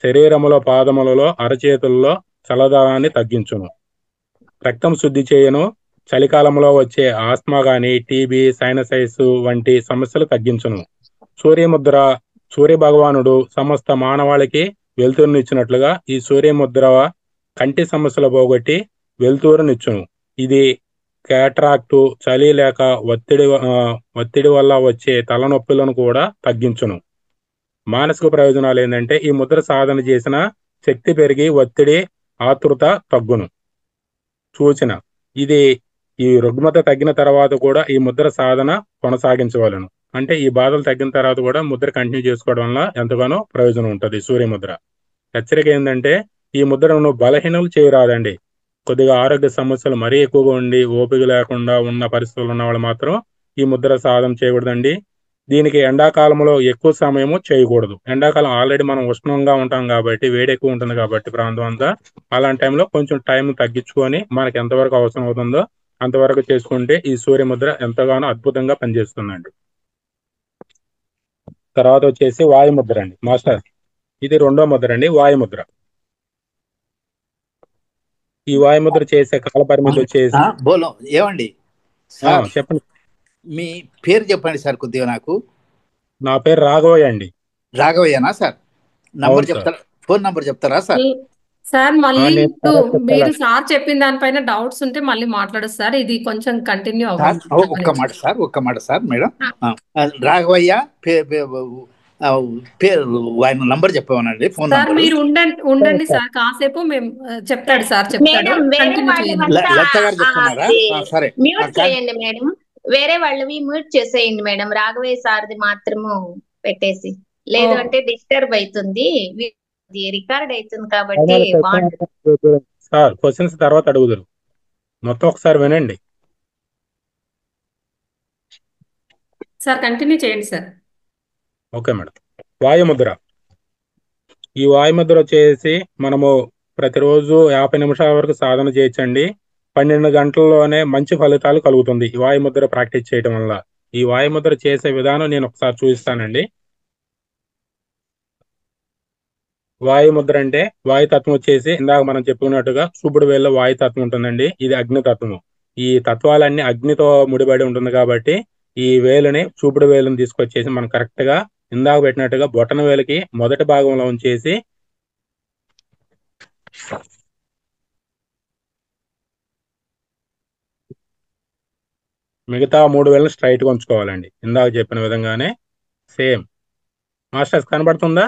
శరీరములో పాదములలో అరచేతుల్లో చల్లదనాన్ని తగ్గించును. రక్తం శుద్ధి చేయను, చలికాలంలో వచ్చే ఆస్మా గాని టీబీ సైనసైస్ వంటి సమస్యలు తగ్గించును. సూర్యముద్ర: సూర్య భగవానుడు సమస్త మానవాళికి వెలుతురునిచ్చినట్లుగా ఈ సూర్యముద్ర కంటి సమస్యలు పోగొట్టి వెలుతురునిచ్చును. ఇది క్యాట్రాక్టు, చలి లేక ఒత్తిడి వల్ల వచ్చే తలనొప్పులను కూడా తగ్గించును. మానసిక ప్రయోజనాలు ఏంటంటే ఈ ముద్ర సాధన చేసిన శక్తి పెరిగి ఒత్తిడి ఆతృత తగ్గును. సూచన: ఇది ఈ రుగ్మత తగ్గిన తర్వాత కూడా ఈ ముద్ర సాధన కొనసాగించవలను. అంటే ఈ బాధలు తగ్గిన తర్వాత కూడా ముద్ర కంటిన్యూ చేసుకోవడం వల్ల ఎంతగానో ప్రయోజనం ఉంటుంది సూర్యముద్ర. హెచ్చరిక ఏంటంటే ఈ ముద్రను బలహీనలు చేయరాదండి. కొద్దిగా ఆరోగ్య సమస్యలు మరీ ఎక్కువగా ఉండి ఓపిక లేకుండా ఉన్న పరిస్థితులు ఉన్న వాళ్ళు మాత్రం ఈ ముద్ర సాధన చేయకూడదండి. దీనికి ఎండాకాలంలో ఎక్కువ సమయము చేయకూడదు. ఎండాకాలం ఆల్రెడీ మనం ఉష్ణంగా ఉంటాం కాబట్టి, వేడి ఎక్కువ ఉంటుంది కాబట్టి ప్రాంతం అంతా, అలాంటి టైంలో కొంచెం టైం తగ్గించుకొని మనకి ఎంతవరకు అవసరం అవుతుందో అంతవరకు చేసుకుంటే ఈ సూర్యముద్ర ఎంతగానో అద్భుతంగా పనిచేస్తుందండి. తర్వాత వచ్చేసి వాయుముద్ర అండి మాస్టర్. ఇది 2వ ముద్ర అండి, వాయుముద్ర. ఈ వాయుముద్ర చేసే కాల పరిమితి వచ్చేసి ఏమండి చెప్పండి. మీ పేరు చెప్పండి సార్ కొద్దిగా నాకు. నా పేరు రాఘవయ్య అండి. రాఘవయ్యనా సార్? నంబర్ చెప్తారా, ఫోన్ నంబర్ చెప్తారా సార్? సార్ మళ్ళీ మీరు సార్ చెప్పిన దానిపైన డౌట్స్ ఉంటే మళ్ళీ మాట్లాడచ్చు సార్. ఇది కొంచెం కంటిన్యూ అవ్వాలి. ఒక్క మాట సార్ మేడం. రాఘవయ్య పేరు ఆయన నంబర్ చెప్పమనండి, ఫోన్ నంబర్. మీరు ఉండండి సార్, కాసేపు మేము చెప్తాడు సార్, చెప్తాడు. లత గారు చెప్తున్నారా? సరే, మ్యూట్ చేయండి మేడం, వేరే వాళ్ళవి మ్యూట్ చేసేయండి మేడం. రాఘవయ్య సార్ది మాత్రము పెట్టేసి, లేదు అంటే డిస్టర్బ్ అవుతుంది, రికార్డ్ అవుతుంది కాబట్టి. సార్ క్వశ్చన్స్ తర్వాత అడుగుదురు, మొత్తం ఒకసారి వినండి సార్. కంటిన్యూ చేయండి సార్. Okay madam. వాయుముద్ర. ఈ వాయుముద్ర వచ్చేసి మనము ప్రతిరోజు 50 నిమిషాల వరకు సాధన చేయొచ్చండి. 12 గంటల్లోనే మంచి ఫలితాలు కలుగుతుంది ఈ వాయుముద్ర ప్రాక్టీస్ చేయడం వల్ల. ఈ వాయుముద్ర చేసే విధానం నేను ఒకసారి చూపిస్తానండి. వాయుముద్ర అంటే వాయుతత్వం వచ్చేసి ఇందాక మనం చెప్పుకున్నట్టుగా చూపుడు వేళ్ళలో వాయుతత్వం ఉంటుందండి. ఇది అగ్నితత్వము. ఈ తత్వాలన్నీ అగ్నితో ముడిపడి ఉంటుంది కాబట్టి ఈ వేలుని చూపుడు వేలుని తీసుకొచ్చేసి మనం కరెక్ట్ గా ఇందాక పెట్టినట్టుగా బొటన వేలుకి మొదటి భాగంలో ఉంచేసి మిగతా 3 వేలను స్ట్రైట్ గా ఉంచుకోవాలండి. ఇందాక చెప్పిన విధంగానే సేమ్. మాస్టర్స్ కనబడుతుందా?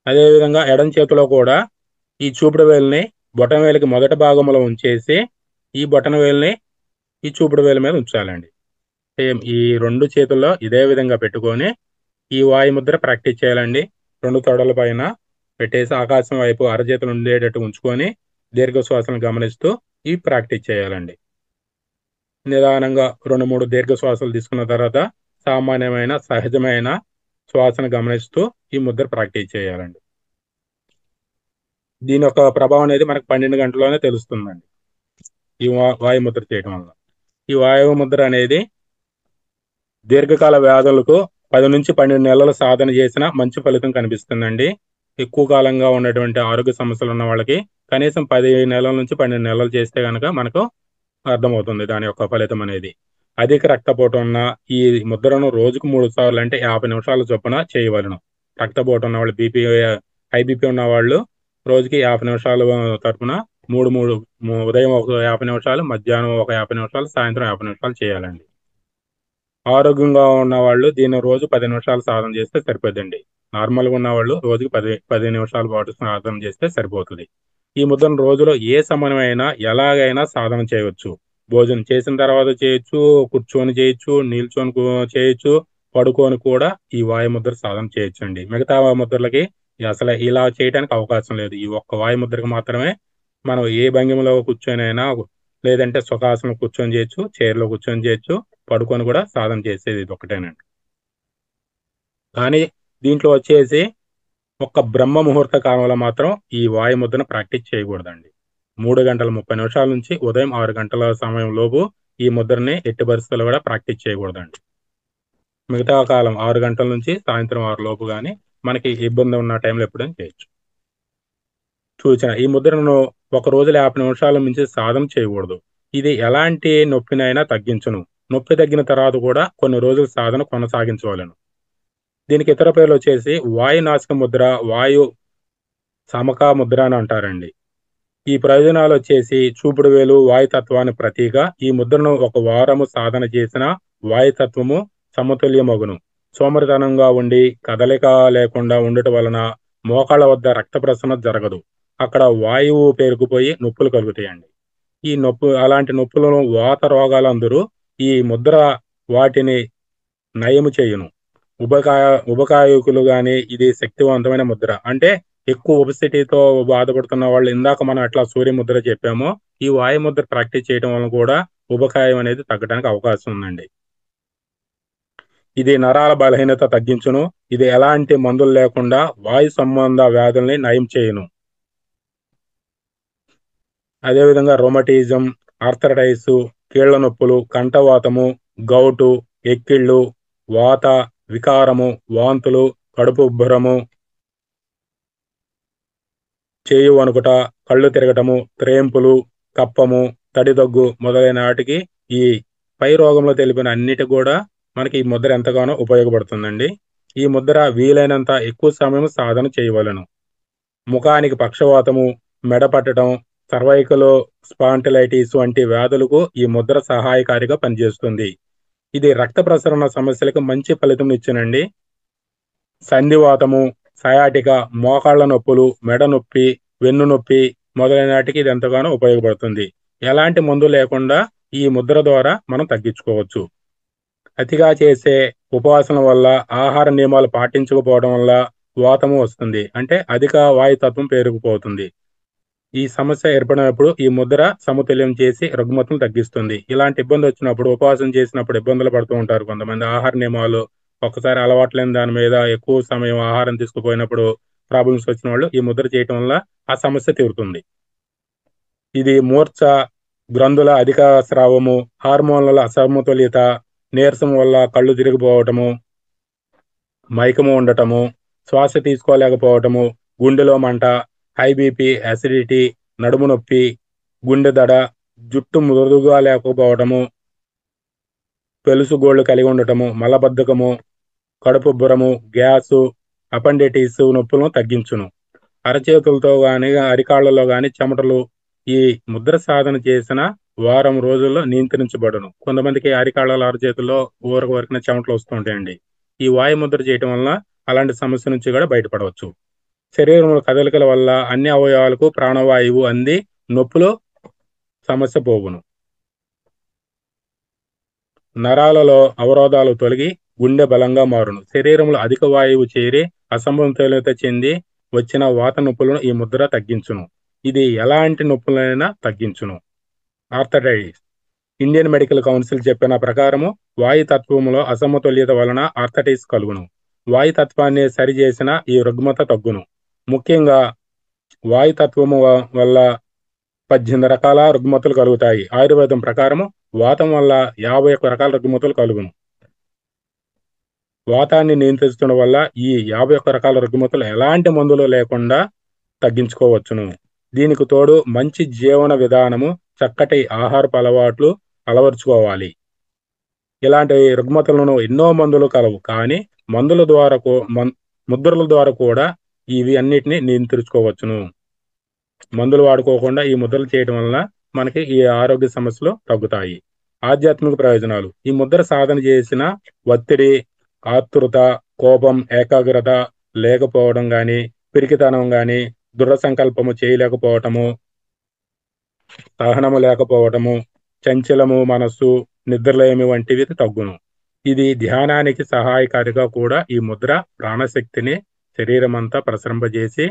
అదే విధంగా ఎడం చేతిలో కూడా ఈ చూపుడు వేలుని బొటన వేలుకి మొదటి భాగంలో ఉంచేసి ఈ బొటన వేలుని ఈ చూపుడు వేలు మీద ఉంచాలండి. సేమ్ ఈ 2 చేతుల్లో ఇదే విధంగా పెట్టుకొని ఈ వాయు ముద్ర ప్రాక్టీస్ చేయాలండి. 2 తొడల పైన పెట్టేసి ఆకాశం వైపు అరచేతులు ఉండేటట్టు ఉంచుకొని దీర్ఘ శ్వాసను గమనిస్తూ ఈ ప్రాక్టీస్ చేయాలండి. నిదానంగా 2-3 దీర్ఘ శ్వాసలు తీసుకున్న తర్వాత సామాన్యమైన సహజమైన శ్వాసను గమనిస్తూ ఈ ముద్ర ప్రాక్టీస్ చేయాలండి. దీని యొక్క ప్రభావం అనేది మనకు 12 గంటల్లోనే తెలుస్తుందండి. ఈ వాయు ముద్ర చేయడం వల్ల. ఈ వాయు ముద్ర అనేది దీర్ఘకాల వ్యాధులకు 10 నుంచి 12 నెలలు సాధన చేసిన మంచి ఫలితం కనిపిస్తుందండి. ఎక్కువ కాలంగా ఉన్నటువంటి ఆరోగ్య సమస్యలు ఉన్న వాళ్ళకి కనీసం 10 నెలల నుంచి 12 నెలలు చేస్తే కనుక మనకు అర్థమవుతుంది దాని యొక్క ఫలితం అనేది. అధిక రక్తపోటు ఉన్న ఈ ముద్రను రోజుకు 3 సార్లు అంటే 50 నిమిషాల చొప్పున చేయవలను. రక్తపోటు ఉన్న వాళ్ళు హై బీపీ ఉన్న వాళ్ళు రోజుకి 50 నిమిషాలు తరపున ఉదయం ఒక 50 నిమిషాలు, మధ్యాహ్నం ఒక 50 నిమిషాలు, సాయంత్రం 50 నిమిషాలు చేయాలండి. ఆరోగ్యంగా ఉన్న వాళ్ళు దీన్ని రోజు 10 నిమిషాలు సాధన చేస్తే సరిపోద్దండి. నార్మల్గా ఉన్న వాళ్ళు రోజుకి 10 నిమిషాల పాటు సాధన చేస్తే సరిపోతుంది. ఈ ముద్రను రోజులో ఏ సమయమైనా ఎలాగైనా సాధన చేయవచ్చు. భోజనం చేసిన తర్వాత చేయొచ్చు, కూర్చొని చేయొచ్చు, నిల్చొని చేయొచ్చు, పడుకొని కూడా ఈ వాయు ముద్ర సాధన చేయొచ్చు అండి. మిగతా ముద్రలకి అసలు ఇలా చేయడానికి అవకాశం లేదు. ఈ ఒక్క వాయు ముద్రకి మాత్రమే మనం ఏ భంగిమలో కూర్చొని అయినా, లేదంటే సుఖాసనం కూర్చొని చేయొచ్చు, చైర్లో కూర్చొని చేయొచ్చు, పడుకొని కూడా సాధన చేసేది ఇది ఒకటేనండి. కానీ దీంట్లో వచ్చేసి ఒక్క బ్రహ్మ ముహూర్త కాలంలో మాత్రం ఈ వాయు ముద్రను ప్రాక్టీస్ చేయకూడదండి. 3 గంటల 30 నిమిషాల నుంచి ఉదయం 6 గంటల సమయం లోపు ఈ ముద్రని ఎట్టి పరిస్థితుల్లో కూడా ప్రాక్టీస్ చేయకూడదండి. మిగతా కాలం 6 గంటల నుంచి సాయంత్రం 6 లోపు కానీ మనకి ఇబ్బంది ఉన్న టైంలో ఎప్పుడైనా చేయొచ్చు. సూచన: ఈ ముద్రను ఒక రోజులో 50 నిమిషాల మించి సాధన చేయకూడదు. ఇది ఎలాంటి నొప్పినైనా తగ్గించును. నొప్పి తగ్గిన తర్వాత కూడా కొన్ని రోజులు సాధన కొనసాగించవలెను. దీనికి ఇతర పేర్లు వచ్చేసి వాయునాసిక ముద్ర, వాయు సమకా ముద్ర అని అంటారండి. ఈ ప్రయోజనాలు వచ్చేసి చూపుడు వేలు వాయుతత్వాన్ని ప్రతీక. ఈ ముద్రను ఒక వారము సాధన చేసిన వాయుతత్వము సమతుల్యమగును. సోమరితనంగా ఉండి కదలిక లేకుండా ఉండటం వలన మోకాళ్ళ వద్ద రక్త ప్రసరణ జరగదు. అక్కడ వాయువు పేరుకుపోయి నొప్పులు కలుగుతాయండి. ఈ అలాంటి నొప్పులను వాత రోగాలు అందరూ ఈ ముద్ర వాటిని నయము చేయును. ఉబకాయకులు గాని ఇది శక్తివంతమైన ముద్ర. అంటే ఎక్కువ ఒబెసిటీతో బాధపడుతున్న వాళ్ళు, ఇందాక మనం ఎట్లా సూర్య ముద్ర చెప్పామో, ఈ వాయు ముద్ర ప్రాక్టీస్ చేయడం వల్ల కూడా ఉబకాయం అనేది తగ్గడానికి అవకాశం ఉందండి. ఇది నరాల బలహీనత తగ్గించును. ఇది ఎలాంటి మందులు లేకుండా వాయు సంబంధ వ్యాధుల్ని నయం చేయును. అదేవిధంగా రొమటిజం, ఆర్థరైటిస్, కీళ్ల నొప్పులు, కంఠవాతము, గౌటు, ఎక్కిళ్ళు, వాత వికారము, వాంతులు, కడుపు ఉబ్బరము, చేయి వణుకుట, కళ్ళు తిరగటము, త్రేంపులు, కప్పము, తడిదగ్గు మొదలైన వాటికి ఈ పై రోగంలో తెలిపిన అన్నిటి కూడా మనకి ఈ ముద్ర ఎంతగానో ఉపయోగపడుతుందండి. ఈ ముద్ర వీలైనంత ఎక్కువ సమయం సాధన చేయవలెను. ముఖానికి పక్షవాతము, మెడ పట్టడం, సర్వైకల్ స్పాండిలైటిస్ వంటి వ్యాధులకు ఈ ముద్ర సహాయకారిగా పనిచేస్తుంది. ఇది రక్త ప్రసరణ సమస్యలకు మంచి ఫలితం ఇచ్చినండి. సంధివాతము, సయాటిక, మోకాళ్ల నొప్పులు, మెడ నొప్పి, వెన్ను నొప్పి మొదలైన వాటికి ఇది ఎంతగానో ఉపయోగపడుతుంది. ఎలాంటి మందు లేకుండా ఈ ముద్ర ద్వారా మనం తగ్గించుకోవచ్చు. అతిగా చేసే ఉపవాసన వల్ల, ఆహార నియమాలు పాటించకపోవడం వల్ల వాతము వస్తుంది. అంటే అధిక వాయుతత్వం పేరుకుపోతుంది. ఈ సమస్య ఏర్పడినప్పుడు ఈ ముద్ర సమతుల్యం చేసి రుగ్మతను తగ్గిస్తుంది. ఇలాంటి ఇబ్బంది వచ్చినప్పుడు, ఉపవాసం చేసినప్పుడు ఇబ్బందులు పడుతూ ఉంటారు కొంతమంది. ఆహార నియమాలు ఒక్కసారి అలవాట్లేని దాని మీద ఎక్కువ సమయం ఆహారం తీసుకుపోయినప్పుడు ప్రాబ్లమ్స్ వచ్చిన వాళ్ళు ఈ ముద్ర చేయటం వల్ల ఆ సమస్య తీరుతుంది. ఇది మూర్ఛ, గ్రంథుల అధిక స్రావము, హార్మోన్ల అసమతుల్యత, నీరసం వల్ల కళ్ళు తిరిగిపోవటము, మైకము ఉండటము, శ్వాస తీసుకోలేకపోవటము, గుండెలో మంట, హై బీపీ, అసిడిటీ, నడుము నొప్పి, గుండె దడ, జుట్టు మృదువుగా లేకపోవటము, పెలుసు గోళ్ళు కలిగి ఉండటము, మలబద్ధకము, కడుపుబ్బరము, గ్యాసు, అపెండిటిస్ నొప్పులను తగ్గించును. అరచేతులతో గాని అరికాళ్లలో గాని చెమటలు ఈ ముద్ర సాధన చేసిన వారం రోజుల్లో నియంత్రించబడును. కొంతమందికి అరికాళ్ళలో అరచేతుల్లో వరకిన చెమటలు వస్తూ ఉంటాయండి. ఈ వాయు ముద్ర చేయటం వల్ల అలాంటి సమస్య నుంచి కూడా బయటపడవచ్చు. శరీరంలో కదలికల వల్ల అన్ని అవయవాలకు ప్రాణవాయువు అంది నొప్పులు సమస్య పోవును. నరాలలో అవరోధాలు తొలగి గుండె బలంగా మారును. శరీరంలో అధిక వాయువు చేరి అసమతుల్యత చెంది వచ్చిన వాత నొప్పులను ఈ ముద్ర తగ్గించును. ఇది ఎలాంటి నొప్పులైనా తగ్గించును. ఆర్థరైటిస్. ఇండియన్ మెడికల్ కౌన్సిల్ చెప్పిన ప్రకారము వాయుతత్వములో అసమతుల్యత వలన ఆర్థరైటిస్ కలుగును. వాయుతత్వాన్ని సరిచేసిన ఈ రుగ్మత తగ్గును. ముఖ్యంగా వాయుతత్వము వల్ల 18 రకాల రుగ్మతలు కలుగుతాయి. ఆయుర్వేదం ప్రకారము వాతం వల్ల 51 రకాల రుగ్మతలు కలుగును. వాతాన్ని నియంత్రించడం వల్ల ఈ 51 రకాల రుగ్మతలు ఎలాంటి మందులు లేకుండా తగ్గించుకోవచ్చును. దీనికి తోడు మంచి జీవన విధానము, చక్కటి ఆహారపు అలవాట్లు అలవర్చుకోవాలి. ఇలాంటి రుగ్మతలను ఎన్నో మందులు కలవు, కానీ మందుల ద్వారా ముద్రల ద్వారా కూడా ఇవి అన్నిటిని నియంత్రించుకోవచ్చును. మందులు వాడుకోకుండా ఈ ముద్రలు చేయడం వలన మనకి ఈ ఆరోగ్య సమస్యలు తగ్గుతాయి. ఆధ్యాత్మిక ప్రయోజనాలు. ఈ ముద్ర సాధన చేసిన ఒత్తిడి, ఆతృత, కోపం, ఏకాగ్రత లేకపోవడం గాని, పిరికితనం గాని, దృఢ సంకల్పము చేయలేకపోవటము, సహనము లేకపోవటము, చంచలము మనస్సు, నిద్రలేమి వంటివి తగ్గును. ఇది ధ్యానానికి సహాయకారిగా కూడా ఈ ముద్ర ప్రాణశక్తిని శరీరమంతా ప్రసరింపజేసి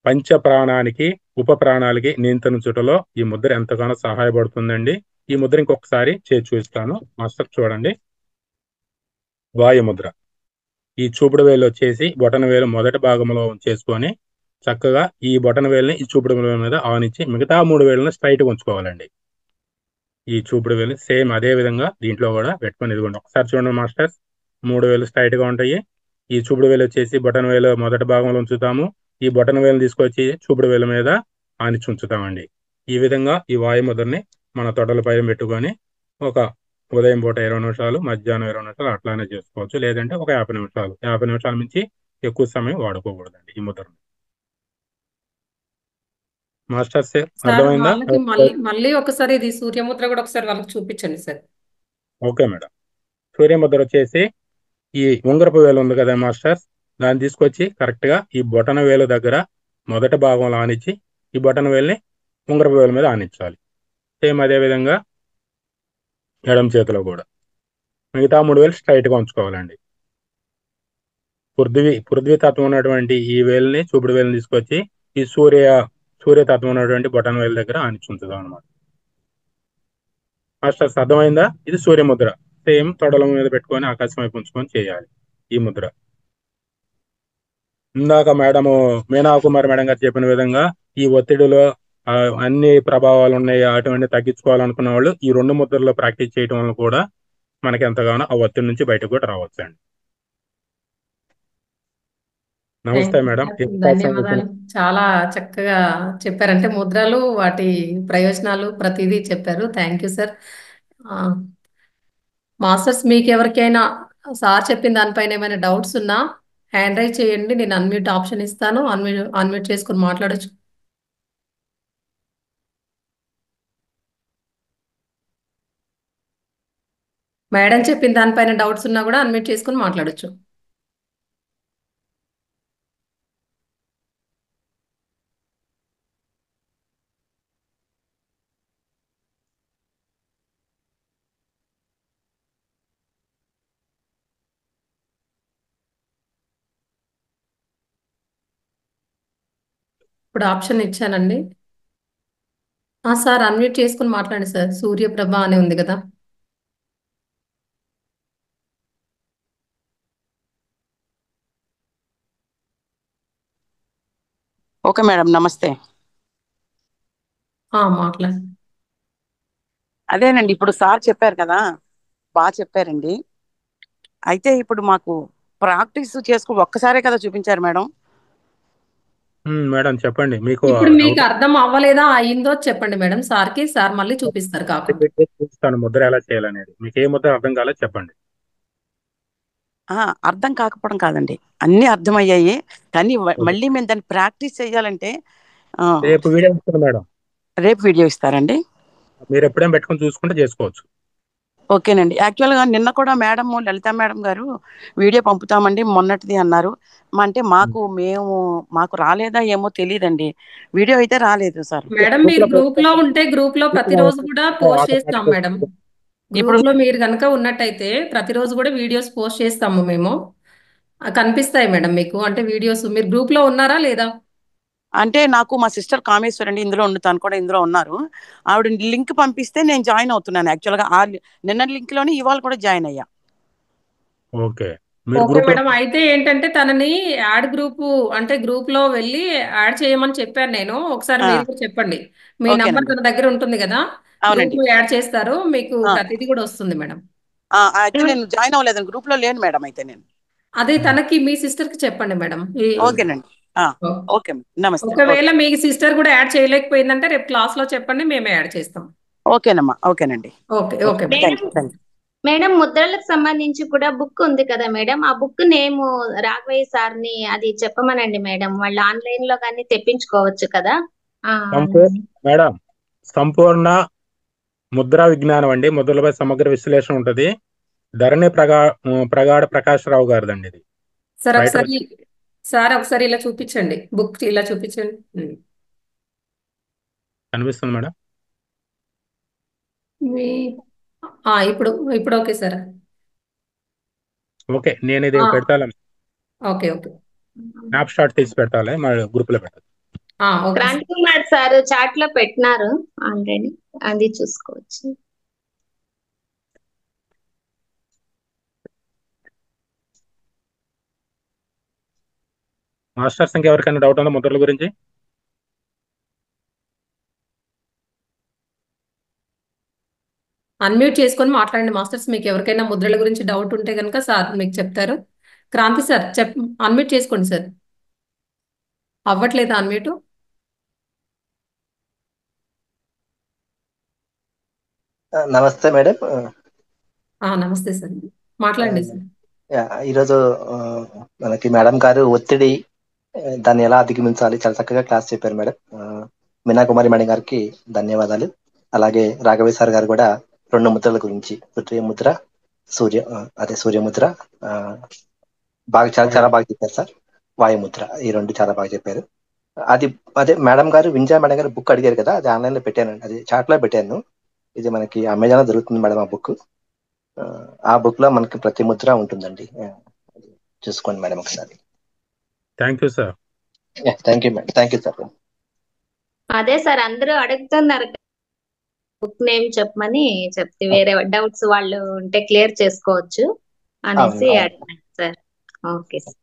పంచ ప్రాణానికి ఉప ప్రాణాలకి నియంత్రించుటలో ఈ ముద్ర ఎంతగానో సహాయపడుతుందండి. ఈ ముద్ర ఇంకొకసారి చేసి చూపిస్తాను. మాస్టర్ చూడండి. వాయుముద్ర. ఈ చూపుడు వేలు వచ్చేసి బొటన వేలు మొదటి భాగంలో చేసుకొని చక్కగా ఈ బొటన వేలుని ఈ చూపుడు వేలు మీద ఆనిచ్చి మిగతా 3 వేలను స్ట్రైట్గా ఉంచుకోవాలండి. ఈ చూపుడు వేలు సేమ్ అదే విధంగా దీంట్లో కూడా పెట్టుకొని ఇదిగోండి. ఒకసారి చూడండి మాస్టర్స్. 3 వేలు స్ట్రైట్గా ఉంటాయి. ఈ చూపుడు వేలు వచ్చేసి బొటన వేలు మొదటి భాగంలో ఉంచుతాము. ఈ బొటన వేలు తీసుకొచ్చి చూపుడు వేలు మీద ఆనిచ్చి ఉంచుతామండి. ఈ విధంగా ఈ వాయుముద్రని మన తొడల పైన పెట్టుకొని ఒక ఉదయం పూట 20 నిమిషాలు, మధ్యాహ్నం 20 నిమిషాలు అట్లానే చేసుకోవచ్చు. లేదంటే ఒక 50 నిమిషాలు, 50 నిమిషాల నుంచి ఎక్కువ సమయం వాడుకోకూడదండి ఈ ముద్రను. మాస్టర్స్ సార్ అర్థమైందా? వాళ్ళకి మళ్ళీ ఒకసారి ఇది సూర్యముద్ర కూడా ఒకసారి వాళ్ళకి చూపించండి సార్. Okay madam. సూర్యముద్ర వచ్చేసి ఈ ఉంగరపు వేలు ఉంది కదా మాస్టర్స్, దాన్ని తీసుకొచ్చి కరెక్ట్ గా ఈ బొటన వేలు దగ్గర మొదటి భాగంలో ఆనిచ్చి ఈ బొటన వేలుని ఉంగరపు వేలు మీద ఆనించాలి. సేమ్ అదే విధంగా ఎడమ చేతిలో కూడా మిగతా 3 వేలు స్ట్రైట్ గా ఉంచుకోవాలండి. పృథ్వీ తత్వం ఉన్నటువంటి ఈ వేలుని చూపుడు వేలుని తీసుకొచ్చి ఈ సూర్యతత్వం ఉన్నటువంటి బొటన వేలు దగ్గర ఆనించుంచుదాం అనమాట. మాస్టర్స్ అర్థమైందా? ఇది సూర్యముద్ర. సేమ్ తొడల మీద పెట్టుకొని ఆకాశం వైపు ఉంచుకొని చేయాలి ఈ ముద్ర. ఇందాక మీనా కుమార్ మేడం గారు చెప్పిన విధంగా ఈ ఒత్తిడిలో అన్ని ప్రభావాలు ఉన్నాయి, అటువంటి తగ్గించుకోవాలనుకున్న వాళ్ళు ఈ 2 ముద్రలో ప్రాక్టీస్ చేయడం వల్ల కూడా మనకి ఎంతగానో ఆ ఒత్తిడి నుంచి బయటకు కూడా రావచ్చు అండి. నమస్తే మేడం. ధన్యవాదాలు. చాలా చక్కగా చెప్పారంటే ముద్రలు, వాటి ప్రయోజనాలు ప్రతిదీ చెప్పారు. Thank you sir. మాస్టర్స్ మీకు ఎవరికైనా సార్ చెప్పిన దానిపైన ఏమైనా డౌట్స్ ఉన్నా హ్యాండ్ రైజ్ చేయండి. నేను అన్మ్యూట్ ఆప్షన్ ఇస్తాను. అన్మ్యూట్ చేసుకుని మాట్లాడచ్చు. మేడం చెప్పిన దానిపైన డౌట్స్ ఉన్నా కూడా అన్మ్యూట్ చేసుకుని మాట్లాడచ్చు. ఇప్పుడు ఆప్షన్ ఇచ్చానండి. సార్ అన్మ్యూట్ చేసుకుని మాట్లాడండి సార్. సూర్యప్రభ అని ఉంది కదా. ఓకే మేడం, నమస్తే. మాట్లాడండి. అదేనండి, ఇప్పుడు సార్ చెప్పారు కదా, బాగా చెప్పారండి. అయితే ఇప్పుడు మాకు ప్రాక్టీస్ ఒక్కసారే కదా చూపించారు మేడం. మేడం చెప్పండి. మీకు ఇప్పుడు మీకు డౌట్ అర్థం అవ్వలేదా అయిందో చెప్పండి మేడం సార్కి. సార్ మళ్ళీ చూపిస్తారు కాకుండా. చూపిస్తాను ముద్ర ఎలా చేయాలనేది. మీకు ఏ ముద్ర అర్థం కాలేదు చెప్పండి. అర్థం కాకపోవడం కాదండి, అన్ని అర్థమయ్యాయి. కానీ ఓకే. మళ్ళీ మేము దాన్ని ప్రాక్టీస్ చేయాలంటే ఆ, రేపు వీడియో ఇస్తుంది మేడం. రేపు వీడియో ఇస్తారండి? మీరు ఎప్పుడైనా పెట్టుకొని చూసుకుంటే చేసుకోవచ్చు. ఓకేనండి. యాక్చువల్గా నిన్న కూడా మేడం, లలిత మేడం గారు వీడియో పంపుతామండి మొన్నటిది అన్నారు. అంటే మాకు రాలేదా ఏమో తెలియదండి. వీడియో అయితే రాలేదు సార్. మేడం మీరు గ్రూప్ లో ఉంటే గ్రూప్ లో ప్రతిరోజు కూడా పోస్ట్ చేస్తాం మేడం. ఇప్పుడు గ్రూప్ లో మీరు కనుక ఉన్నట్టయితే ప్రతిరోజు కూడా వీడియోస్ పోస్ట్ చేస్తాము మేము. కనిపిస్తాయి మేడం మీకు. అంటే వీడియోస్ మీరు గ్రూప్ లో ఉన్నారా లేదా? అంటే నాకు మా సిస్టర్ కామేశ్వర్ అండి ఇందులో తను కూడా ఇందులో ఉన్నారు. ఆవిడ లింక్ పంపిస్తే నేను జాయిన్ అవుతున్నాను. యాక్చువల్గా నిన్న లింక్ లోనే ఇవాళ కూడా జాయిన్ అయ్యా. ఓకే. మీరు ఓకే గ్రూప్ లో మేడం. అయితే ఏంటంటే తనని యాడ్ గ్రూప్ అంటే గ్రూప్ లో వెళ్ళి యాడ్ చేయమని చెప్పాను నేను. ఒకసారి ఆ, మీరు కూడా చెప్పండి. మీ నంబర్ ఓకేనండి. తన దగ్గర ఉంటుంది కదా. గ్రూప్ అవునండి. లో యాడ్ చేస్తారు. మీకు ఆ, ప్రతిదీ కూడా వస్తుంది మేడం. యాక్చువల్లీ నేను జాయిన్ అవ్వలేదు, గ్రూప్ లో లేను మేడం. అయితే నేను అదే తనకి మీ సిస్టర్ కి చెప్పండి మేడం. ఓకేనండి. ఓకే, నమస్తే. ఒకవేళ ఓకే, మీ సిస్టర్ కూడా యాడ్ చేయలేకపోయిందంటే రేపు క్లాస్ లో చెప్పండి, మేమే యాడ్ చేస్తాం. ఓకేనమ్మా. ఓకేనండి. Okay okay madam. Madam thank you. Madam ముద్రలకు సంబంధించి కూడా బుక్ ఉంది కదా మేడం, ఆ బుక్ నేము రాఘవయ్య సార్ని అది చెప్పమనండి మేడం. వాళ్ళు ఆన్లైన్ లో కానీ తెప్పించుకోవచ్చు కదా. మేడం సంపూర్ణ ముద్రా విజ్ఞానం అండి. ముద్రలపై సమగ్ర విశ్లేషణ ఉంటది. ధరణి ప్రగాఢ ప్రకాశరావు గారిదండి ఇది. సార్ రైటర్ ఒకసారి ఒకసారి ఇలా చూపించండి. బుక్ ఇలా చూపించండి. కనిపిస్తుంది మేడం. మీ ఇప్పుడు ఇప్పుడు ఓకే సార్. ఓకే, నేను ఇది పెడతాను. ఓకే ఓకే స్నాప్ షాట్ తీసి పెట్టాలి మా గ్రూప్ లో పెట్టాలి. Okay Kranthi Kumar sir chat లో పెట్టినారు ఆల్రెడీ, అది చూసుకోవచ్చు. మాస్టర్స్ ఇంకెవరికైనా డౌట్ ఉందా ముద్రల గురించి? అన్మ్యూట్ చేసుకొని మాట్లాడండి మాస్టర్స్. మీకు ఎవరికైనా ముద్రల గురించి డౌట్ ఉంటే కనుక సార్ మీకు చెప్తారు. క్రాంతి సార్ అన్మ్యూట్ చేసుకోండి సార్. అవ్వట్లేదా అన్మ్యూట్? నమస్తే మేడం. నమస్తే సార్, మాట్లాడండి సార్. ఈరోజు మనకి మేడం గారు ఒత్తిడి దాన్ని ఎలా అధిగమించాలి చాలా చక్కగా క్లాస్ చెప్పారు మేడం. మీనా కుమారి మేడం గారికి ధన్యవాదాలు. అలాగే రాఘవేశ్వర సార్ గారు కూడా 2 ముద్రల గురించి, పృథ్వీ ముద్ర, సూర్యముద్ర బాగా చాలా బాగా చెప్పారు సార్. వాయుముద్ర, ఈ 2 చాలా బాగా చెప్పారు. అదే మేడం గారు, వింజా మేడం గారు బుక్ అడిగారు కదా, అది ఆన్లైన్ లో పెట్టాను, అది చాట్ లో పెట్టాను. ఇది మనకి అమెజాన్ లో దొరుకుతుంది మేడం ఆ బుక్. ఆ బుక్ లో మనకి ప్రతి ముద్ర ఉంటుందండి. చూసుకోండి మేడం ఒకసారి. Thank you sir. Thank you madam. Thank you sir. అదే సార్ అందరూ అడుగుతున్నారు బుక్ నేమ్ చెప్పమని. చెప్తే వేరే డౌట్స్ వాళ్ళు ఉంటే క్లియర్ చేసుకోవచ్చు అనేసి అవును. అడిగినాను సార్. Okay sir.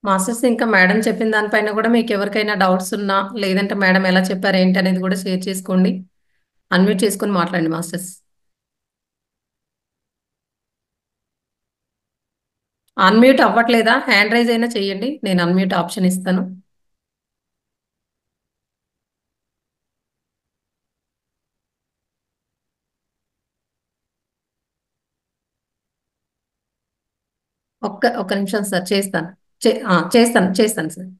మాస్టర్స్ ఇంకా మేడం చెప్పిన దానిపైన కూడా మీకు ఎవరికైనా డౌట్స్ ఉన్నా, లేదంటే మేడం ఎలా చెప్పారు ఏంటి అనేది కూడా షేర్ చేసుకోండి. అన్మ్యూట్ చేసుకొని మాట్లాడండి మాస్టర్స్. అన్మ్యూట్ అవ్వట్లేదా? హ్యాండ్ రైజ్ అయినా చేయండి, నేను అన్మ్యూట్ ఆప్షన్ ఇస్తాను. ఒక్క నిమిషం సార్, చేస్తాను. చేస్తాను సార్.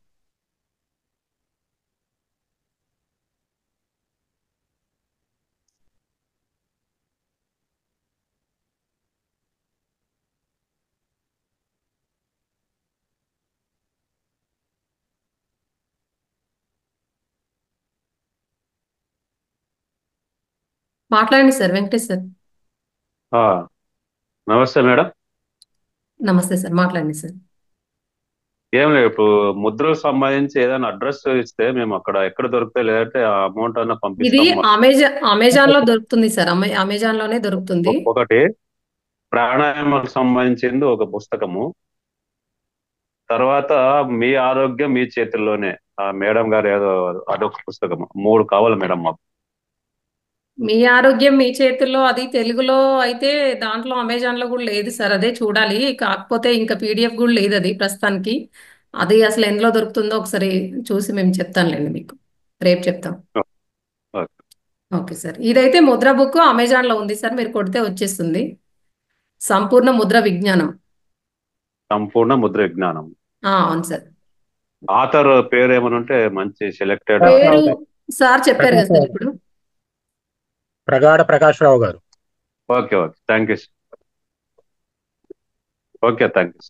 మాట్లాడండి సార్, వెంకటేష్ సార్. నమస్తే మేడం. నమస్తే సార్, మాట్లాడండి సార్. ఏం లేదు, ఇప్పుడు ముద్రకు సంబంధించి ఏదైనా అడ్రస్ ఇస్తే మేము అక్కడ ఎక్కడ దొరుకుతాయి, లేదంటే ఆ అమౌంట్ అన్న ఇది పంపిస్తాము. అమెజాన్ లో దొరుకుతుంది సార్. అమెజాన్ లోనే దొరుకుతుంది. ఒకటి ప్రాణాయామాలకు సంబంధించింది ఒక పుస్తకము. తర్వాత మీ ఆరోగ్యం మీ చేతుల్లోనే, ఆ మేడం గారు ఏదో అదొక పుస్తకము. 3 కావాలి మేడం మాకు. మీ ఆరోగ్యం మీ చేతుల్లో అది తెలుగులో అయితే దాంట్లో అమెజాన్లో కూడా లేదు సార్. అదే చూడాలి. కాకపోతే ఇంకా పీడిఎఫ్ కూడా లేదు అది ప్రస్తుతానికి. అది అసలు ఎందులో దొరుకుతుందో ఒకసారి చూసి మేము చెప్తానులేండి మీకు. రేపు చెప్తాం. ఓకే. Okay sir. ఇదైతే ముద్ర బుక్ అమెజాన్లో ఉంది సార్. మీరు కొడితే వచ్చేస్తుంది. సంపూర్ణ ముద్ర విజ్ఞానం. సంపూర్ణ ముద్ర విజ్ఞానం. అవును సార్. ఆథర్ పేరు ఏమైనా ఉంటే మంచి సెలెక్టెడ్. పేరు సార్ చెప్పారు కదా సార్ ఇప్పుడు. ప్రగాఢ ప్రకాశ్రావు గారు. Okay okay, thank you. Okay, thank you.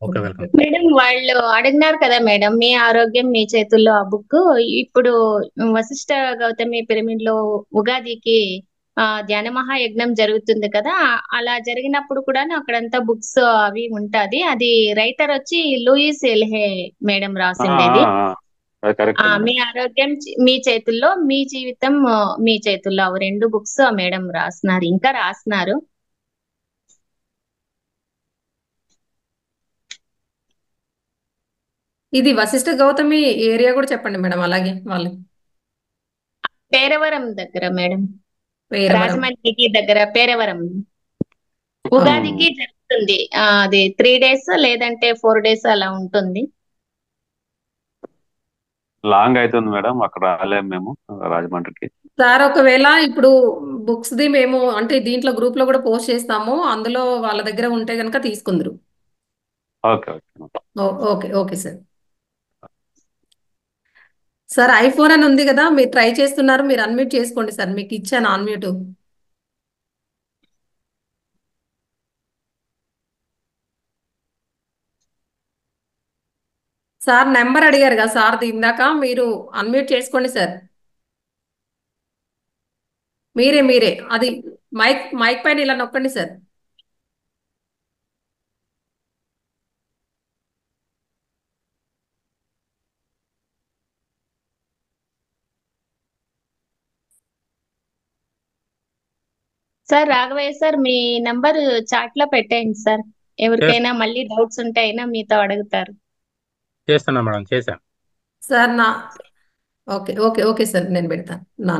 Okay, welcome. Madam వాళ్ళు అడిగినారు కదా మేడం, మీ ఆరోగ్యం మీ చేతుల్లో ఆ బుక్. ఇప్పుడు వశిష్ఠ గౌతమి పిరమిడ్ లో ఉగాదికి ధ్యాన మహాయజ్ఞం జరుగుతుంది కదా, అలా జరిగినప్పుడు కూడా అక్కడంతా బుక్స్ అవి ఉంటది. అది రైటర్ వచ్చి లూయిస్ ఎల్హే మేడం రాసిండేది. కరెక్ట్. మీ ఆరోగ్యం మీ చేతుల్లో, మీ జీవితం మీ చేతుల్లో, అవి 2 బుక్స్ మేడం రాస్తున్నారు, ఇంకా రాస్తున్నారు. ఇది వశిష్ఠ గౌతమి ఏరియా కూడా చెప్పండి మేడం. అలాగే వాళ్ళు పేరవరం దగ్గర మేడం, పేరవరం. రాజమండ్రికి దగ్గర పేరవరం. ఉగాదికి జరుగుతుంది. అది 3 days లేదంటే 4 days అలా ఉంటుంది. లాంగ్ అవుతుంది మేడం, అక్కడ రాలేము మేము రాజమండ్రికి. సార్ ఒకవేళ ఇప్పుడు బుక్స్ ది మేము అంటే దీంట్లో గ్రూప్ లో కూడా పోస్ట్ చేస్తాము, అందులో వాళ్ళ దగ్గర ఉంటే కనుక తీసుకుందరు. Okay okay. Okay okay sir. Sir iPhone అని ఉంది కదా, మీరు ట్రై చేస్తున్నారు, మీరు అన్మ్యూట్ చేసుకోండి సార్. మీకు ఇచ్చాను అన్మ్యూట్. సార్ నెంబర్ అడిగారు కదా సార్ ఇందాక, మీరు అన్మ్యూట్ చేసుకోండి సార్. మీరే అది మైక్ మైక్ పైన ఇలా నొక్కండి సార్. సార్ రాఘవయ్య సార్, మీ నంబర్ చాట్ లో పెట్టేయండి సార్. ఎవరికైనా మళ్ళీ డౌట్స్ ఉంటే అయినా మీతో అడుగుతారు. చేస్తున్నా మేడం, చేశాను sir. Okay okay okay sir, నేను పెడతాను నా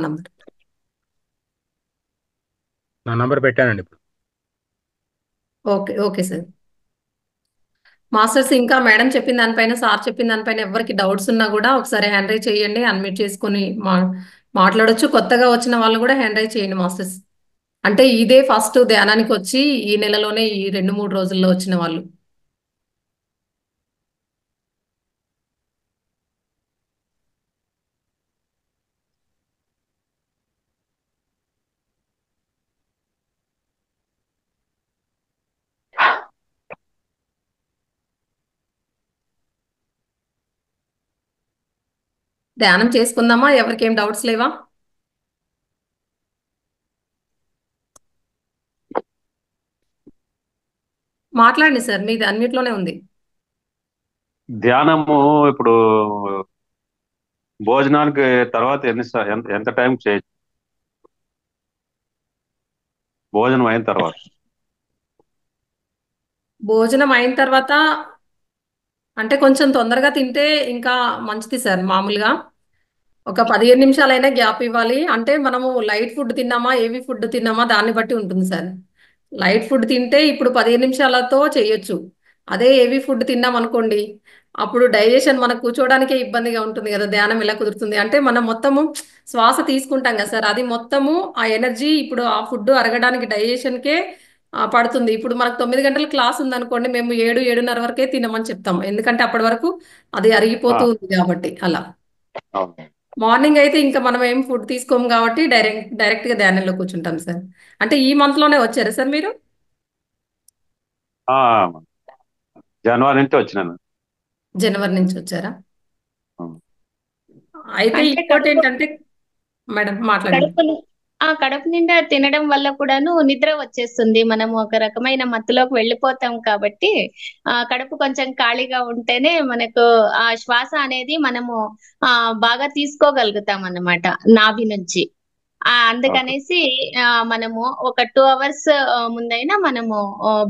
నంబర్ పెట్టానండి ఇప్పుడు. Okay okay sir. మాస్టర్స్ ఇంకా మేడం చెప్పిన దానిపైన, సార్ చెప్పిన దానిపైన ఎవరికి డౌట్స్ ఉన్నా కూడా ఒకసారి హ్యాండ్ రైజ్ చేయండి, అన్మ్యూట్ చేసుకొని మాట్లాడొచ్చు. కొత్తగా వచ్చిన వాళ్ళు కూడా హ్యాండ్ రైజ్ చేయండి మాస్టర్స్. అంటే ఇదే ఫస్ట్ ధ్యానానికి వచ్చి ఈ నెలలోనే ఈ 2-3 రోజుల్లో వచ్చిన వాళ్ళు. ధ్యానం చేసుకుందామా? ఎవరికేం డౌట్స్ లేవా? మాట్లాడండి సార్, మీది అన్మ్యూట్ లోనే ఉంది. ధ్యానము ఇప్పుడు భోజనానికి తర్వాత ఎంత టైం చేయొచ్చు? భోజనం అయిన తర్వాత? భోజనం అయిన తర్వాత అంటే కొంచెం తొందరగా తింటే ఇంకా మంచిది సార్. మామూలుగా ఒక 15 నిమిషాలైనా గ్యాప్ ఇవ్వాలి. అంటే మనము లైట్ ఫుడ్ తిన్నామా, హెవీ ఫుడ్ తిన్నామా దాన్ని బట్టి ఉంటుంది సార్. లైట్ ఫుడ్ తింటే ఇప్పుడు 15 నిమిషాలతో చేయొచ్చు. అదే హెవీ ఫుడ్ తిన్నాం అనుకోండి, అప్పుడు డైజెషన్ మనకు కూర్చోవడానికే ఇబ్బందిగా ఉంటుంది కదా. ధ్యానం ఎలా కుదురుతుంది అంటే మనం మొత్తము శ్వాస తీసుకుంటాం కదా సార్, అది మొత్తము ఆ ఎనర్జీ ఇప్పుడు ఆ ఫుడ్ అరగడానికి డైజెషన్కే పడుతుంది. ఇప్పుడు మనకు 9 గంటల క్లాస్ ఉందనుకోండి, మేము 7-7:30 వరకే తినమని చెప్తాం. ఎందుకంటే అప్పటి వరకు అది అరిగిపోతూ ఉంది కాబట్టి. అలా మార్నింగ్ అయితే ఇంకా మనం ఏం ఫుడ్ తీసుకోము కాబట్టి డైరెక్ట్ గా ధ్యానంలో కూర్చుంటాం సార్. అంటే ఈ మంత్ లోనే వచ్చారా సార్ మీరు? జనవరి నుంచి వచ్చినాను. జనవరి నుంచి వచ్చారా? అయితే అంటే ఇంకోటి ఏంటంటే మేడం మాట్లాడండి. కడుపు నిండా తినడం వల్ల కూడాను నిద్ర వచ్చేస్తుంది. మనము ఒక రకమైన మత్తులోకి వెళ్ళిపోతాం కాబట్టి కడుపు కొంచెం ఖాళీగా ఉంటేనే మనకు ఆ శ్వాస అనేది మనము బాగా తీసుకోగలుగుతాం అన్నమాట నాభి నుంచి. అందుకనేసి మనము ఒక 2 hours ముందైనా మనము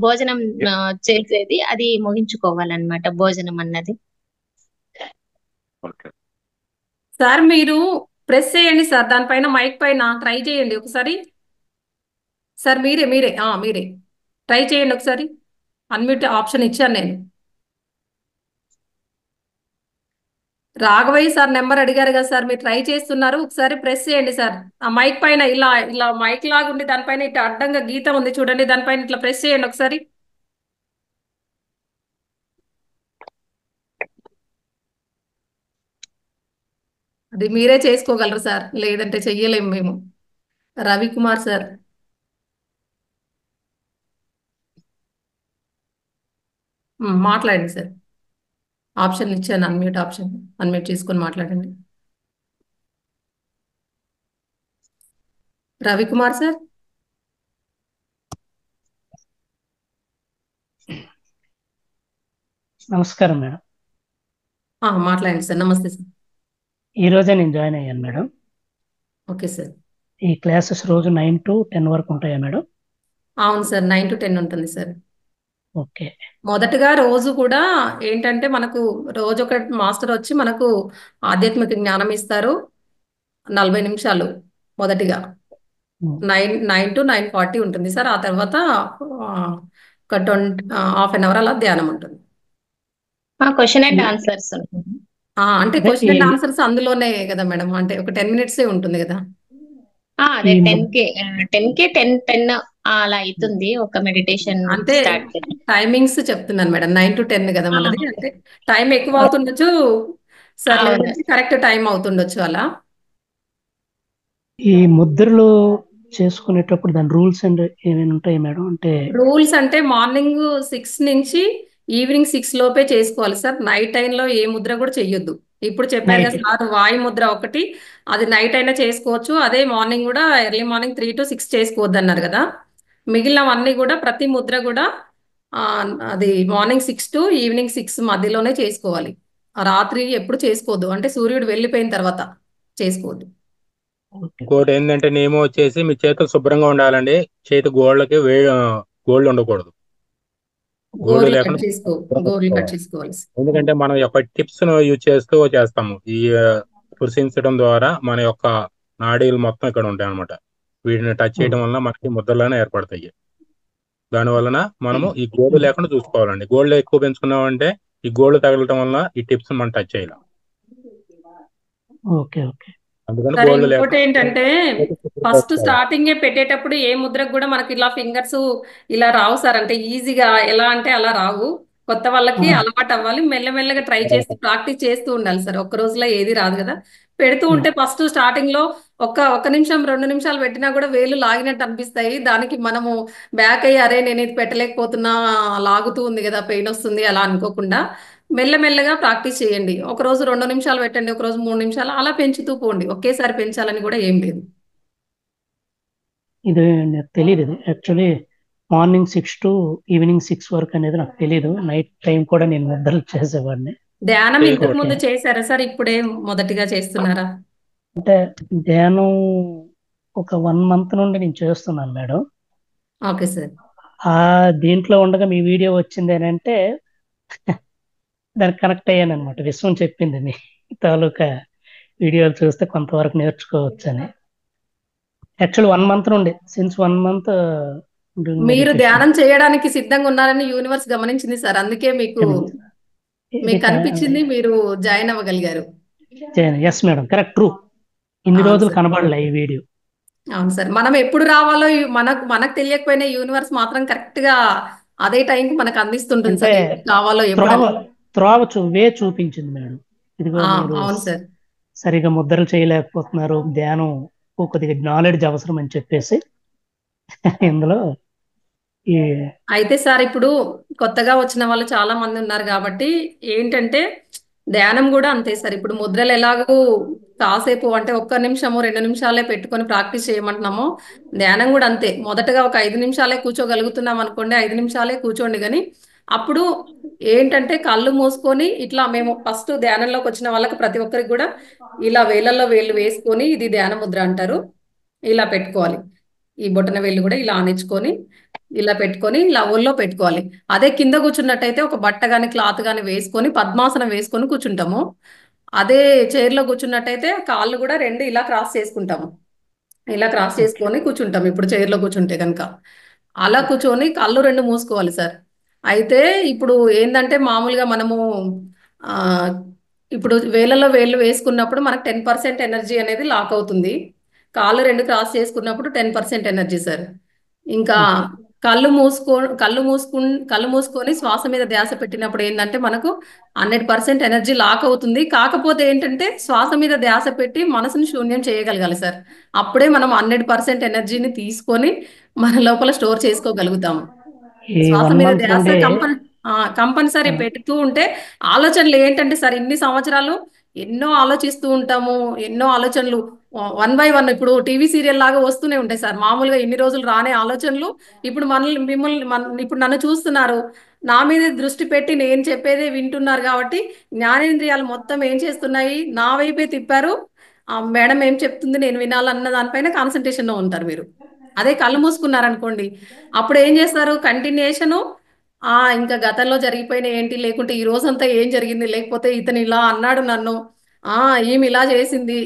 భోజనం చేసేది అది ముగించుకోవాలన్నమాట, భోజనం అన్నది. సార్ మీరు ప్రెస్ చేయండి సార్, దానిపైన మైక్ పైన ట్రై చేయండి ఒకసారి. సార్ మీరే మీరే మీరే ట్రై చేయండి ఒకసారి. అన్మ్యూట్ ఆప్షన్ ఇచ్చాను నేను. రాఘవయ్య సార్ నెంబర్ అడిగారు కదా సార్, మీరు ట్రై చేస్తున్నారు, ఒకసారి ప్రెస్ చేయండి సార్. ఆ మైక్ పైన ఇలా ఇలా మైక్ లాగా ఉండి దానిపైన ఇట్లా అడ్డంగా గీత ఉంది చూడండి, దానిపైన ఇట్లా ప్రెస్ చేయండి ఒకసారి. అది మీరే చేసుకోగలరు సార్, లేదంటే చెయ్యలేము మేము. రవికుమార్ సార్. మాట్లాడండి సార్. ఆప్షన్ ఇచ్చాను, అన్మ్యూట్ ఆప్షన్, అన్మ్యూట్ చేసుకొని మాట్లాడండి. రవికుమార్ సార్. నమస్కారం మేడం. మాట్లాడండి సార్. నమస్తే సార్. ఈ రోజే నేను జాయిన్ అయ్యాను మేడం. Okay sir. ఈ క్లాసెస్ రోజు 9 to 10 వరకు ఉంటాయా మేడం? అవును సార్, 9 to 10 ఉంటుంది సార్. ఓకే. మొదటగా రోజు కూడా ఏంటంటే మనకు రోజు ఒక మాస్టర్ వచ్చి మనకు ఆధ్యాత్మిక జ్ఞానం ఇస్తారు 40 నిమిషాలు. మొదటిగా 9 to 9:40 ఉంటుంది సార్. ఆ తర్వాత ఒక half an hour అలా ధ్యానం ఉంటుంది. క్వశ్చన్ అండ్ ఆన్సర్స్ అంటే క్వశ్చన్ అండ్ ఆన్సర్స్ అందులోనే కదా మేడం, అంటే ఒక 10 minutes ఉంటుంది కదా. అదే 10 అలా అవుతుంది ఒక మెడిటేషన్. అంటే టైమింగ్స్ చెప్తున్నాను మేడం, 9 to 10 కదా మనది. అంటే టైం ఎక్కువ అవుతుండొచ్చు సార్, లేదంటే కరెక్ట్ టైం అవుతుండొచ్చు అలా. ఈ ముద్రలు చేసుకునేటప్పుడు దాని రూల్స్ అండ్ ఏమైనా ఉంటాయి మేడం? అంటే రూల్స్ అంటే మార్నింగ్ 6 నుంచి ఈవినింగ్ 6 లోపే చేసుకోవాలి సార్. నైట్ టైంలో ఏ ముద్ర కూడా చెయ్యొద్దు. ఇప్పుడు చెప్పారు కదా సార్, వాయు ముద్ర ఒకటి, అది నైట్ అయినా చేసుకోవచ్చు. అదే మార్నింగ్ కూడా ఎర్లీ మార్నింగ్ 3 to 6 చేసుకోవద్దు అన్నారు కదా. మిగిలినవన్నీ కూడా ప్రతి ముద్ర కూడా అది మార్నింగ్ 6 to ఈవినింగ్ 6 మధ్యలోనే చేసుకోవాలి. రాత్రి ఎప్పుడు చేసుకోవద్దు, అంటే సూర్యుడు వెళ్ళిపోయిన తర్వాత చేసుకోవద్దు. ఇంకోటి ఏంటంటే నియమం వచ్చేసి మీ చేతులు శుభ్రంగా ఉండాలండి. చేతి గోళ్ళకి గోల్డ్ ఉండకూడదు. గోల్డ్ లేకుండా చేసుకోవాలి. ఎందుకంటే మనం యొక్క టిప్స్ ను యూజ్ చేస్తాము. ఈ స్పృశించడం ద్వారా మన యొక్క నాడీలు మొత్తం ఇక్కడ ఉంటాయి అనమాట. వీటిని టచ్ చేయడం వలన మనకి ముద్రలోనే ఏర్పడతాయి. దాని వలన మనము ఈ గోల్డ్ లేకుండా చూసుకోవాలండి. గోల్డ్ ఎక్కువ పెంచుకున్నామంటే ఈ గోల్డ్ తగలటం వలన ఈ టిప్స్ మనం టచ్ చేయాలి. Okay okay. సరే, ఇంకోటి ఏంటంటే ఫస్ట్ స్టార్టింగ్ పెట్టేటప్పుడు ఏ ముద్రకు కూడా మనకి ఇలా ఫింగర్స్ ఇలా రావు సార్. అంటే ఈజీగా ఎలా అంటే అలా రావు. కొత్త వాళ్ళకి అలవాటు అవ్వాలి. మెల్లమెల్లగా ట్రై చేసి ప్రాక్టీస్ చేస్తూ ఉండాలి సార్. ఒక్క రోజులో ఏది రాదు కదా. పెడుతూ ఉంటే ఫస్ట్ స్టార్టింగ్ లో ఒక నిమిషం 2 నిమిషాలు పెట్టినా కూడా వేలు లాగినట్టు అనిపిస్తాయి. దానికి మనము బ్యాక్ అయ్యి అరే నేను ఇది పెట్టలేకపోతున్నా, లాగుతూ ఉంది కదా, పెయిన్ వస్తుంది అలా అనుకోకుండా మెల్లమెల్లగా ప్రాక్టీస్ చేయండి. ఒక రోజు 2 నిమిషాలు పెట్టండి, ఒక రోజు 3 నిమిషాలు, అలా పెంచుతూ పోండి. ఒకేసారి పెంచాలని కూడా ఏం లేదు. ఇది నాకు తెలియదు. ఇది యాక్చువల్లీ మార్నింగ్ 6 to ఈవినింగ్ 6 వరకు అనేది నాకు తెలియదు. నైట్ టైం కూడా నేను ముద్రలు చేసేవాడిని. ధ్యానం ఇంతకు ముందు చేశారా సార్? ఇప్పుడే మొదటిగా చేస్తున్నారా? అంటే ధ్యానం ఒక 1 month నుండి నేను చేస్తున్నాను మేడం. Okay sir. దీంట్లో ఉండగా మీ వీడియో వచ్చింది అని అంటే దానికి కనెక్ట్ అయ్యాను అనమాట. విశ్వం చెప్పింది మీ తాలూకా వీడియోలు చూస్తే కొంతవరకు నేర్చుకోవచ్చు అని. యాక్చువల్ 1 month నుండి సిన్స్ 1 month మీరు ధ్యానం చేయడానికి సిద్ధంగా ఉన్నారని యూనివర్స్ గమనించింది సార్. అందుకే మీకు అనిపించింది, మీరు జాయిన్ అవ్వగలిగారు. Yes madam, correct, true. ఇన్ని రోజులు కనబడలే ఈ వీడియో. అవును సార్. మనం ఎప్పుడు రావాలో మనకు తెలియకపోయినా యూనివర్స్ మాత్రం కరెక్ట్ గా అదే టైంకి మనకు అందిస్తుంటుంది సార్. కావాలో వే చూపించింది మేడం. ఇదిగో అవును సార్, సరిగా ముద్రలు చేయలేకపోతున్నారు, ధ్యానం కొద్దిగా నాలెడ్జ్ అవసరం అని చెప్పేసి ఇందులో అయితే సార్ ఇప్పుడు కొత్తగా వచ్చిన వాళ్ళు చాలా మంది ఉన్నారు కాబట్టి ఏంటంటే ధ్యానం కూడా అంతే సార్. ఇప్పుడు ముద్రలు ఎలాగో కాసేపు అంటే 1 నిమిషము 2 నిమిషాలే పెట్టుకొని ప్రాక్టీస్ చేయమంటున్నామో, ధ్యానం కూడా అంతే. మొదటగా ఒక 5 నిమిషాలే కూర్చోగలుగుతున్నాం అనుకోండి, 5 నిమిషాలే కూర్చోండి. కానీ అప్పుడు ఏంటంటే కళ్ళు మూసుకొని ఇట్లా, మేము ఫస్ట్ ధ్యానంలోకి వచ్చిన వాళ్ళకి ప్రతి ఒక్కరికి కూడా ఇలా వేలల్లో వేళ్ళు వేసుకొని, ఇది ధ్యాన ముద్ర అంటారు, ఇలా పెట్టుకోవాలి. ఈ బొటన వేళ్ళు కూడా ఇలా ఆనించుకొని ఇలా పెట్టుకొని ఇలా ఒళ్ళో పెట్టుకోవాలి. అదే కింద కూర్చున్నట్టయితే ఒక బట్ట కానీ క్లాత్ కానీ వేసుకొని పద్మాసనం వేసుకొని కూర్చుంటాము. అదే చైర్లో కూర్చున్నట్టయితే కాళ్ళు కూడా రెండు ఇలా క్రాస్ చేసుకుంటాము. ఇలా క్రాస్ చేసుకొని కూర్చుంటాం ఇప్పుడు చైర్లో కూర్చుంటే కనుక. అలా కూర్చొని కళ్ళు రెండు మూసుకోవాలి సార్. అయితే ఇప్పుడు ఏంటంటే మామూలుగా మనము ఆ, ఇప్పుడు వేళ్ళలో వేళ్ళు వేసుకున్నప్పుడు మనకు 10% ఎనర్జీ అనేది లాక్ అవుతుంది. కాళ్ళు రెండు క్రాస్ చేసుకున్నప్పుడు 10% ఎనర్జీ సార్. ఇంకా కళ్ళు మూసుకొని శ్వాస మీద ధ్యాస పెట్టినప్పుడు ఏంటంటే మనకు 100% ఎనర్జీ లాక్ అవుతుంది. కాకపోతే ఏంటంటే శ్వాస మీద ధ్యాస పెట్టి మనసుని శూన్యం చేయగలగాలి సార్. అప్పుడే మనం 100% ఎనర్జీని తీసుకొని మన లోపల స్టోర్ చేసుకోగలుగుతాము. ఈ శ్వాస 1 మీద మంత్ ధ్యాస నుండి కంపల్సరీ ఆ, పెడుతూ ఉంటే ఆలోచనలు ఏంటంటే సార్ ఇన్ని సంవత్సరాలు ఎన్నో ఆలోచిస్తూ ఉంటాము. ఎన్నో ఆలోచనలు వన్ బై వన్ ఇప్పుడు టీవీ సీరియల్ లాగా వస్తూనే ఉంటాయి సార్. మామూలుగా ఇన్ని రోజులు రానే ఆలోచనలు ఇప్పుడు ఇప్పుడు నన్ను చూస్తున్నారు. నా మీద దృష్టి పెట్టి నేను చెప్పేదే వింటున్నారు కాబట్టి జ్ఞానేంద్రియాలు మొత్తం ఏం చేస్తున్నాయి, నా వైపే తిప్పారు. మేడం ఏం చెప్తుంది నేను వినాలన్న దానిపైన కాన్సన్ట్రేషన్ లో ఉంటారు మీరు. అదే కళ్ళు మూసుకున్నారనుకోండి, అప్పుడు ఏం చేస్తారు కంటిన్యూషను ఇంకా గతంలో జరిగిపోయిన ఏంటి, లేకుంటే ఈ రోజంతా ఏం జరిగింది, లేకపోతే ఇతను ఇలా అన్నాడు నన్ను, ఆ ఈమె ఇలా చేసింది,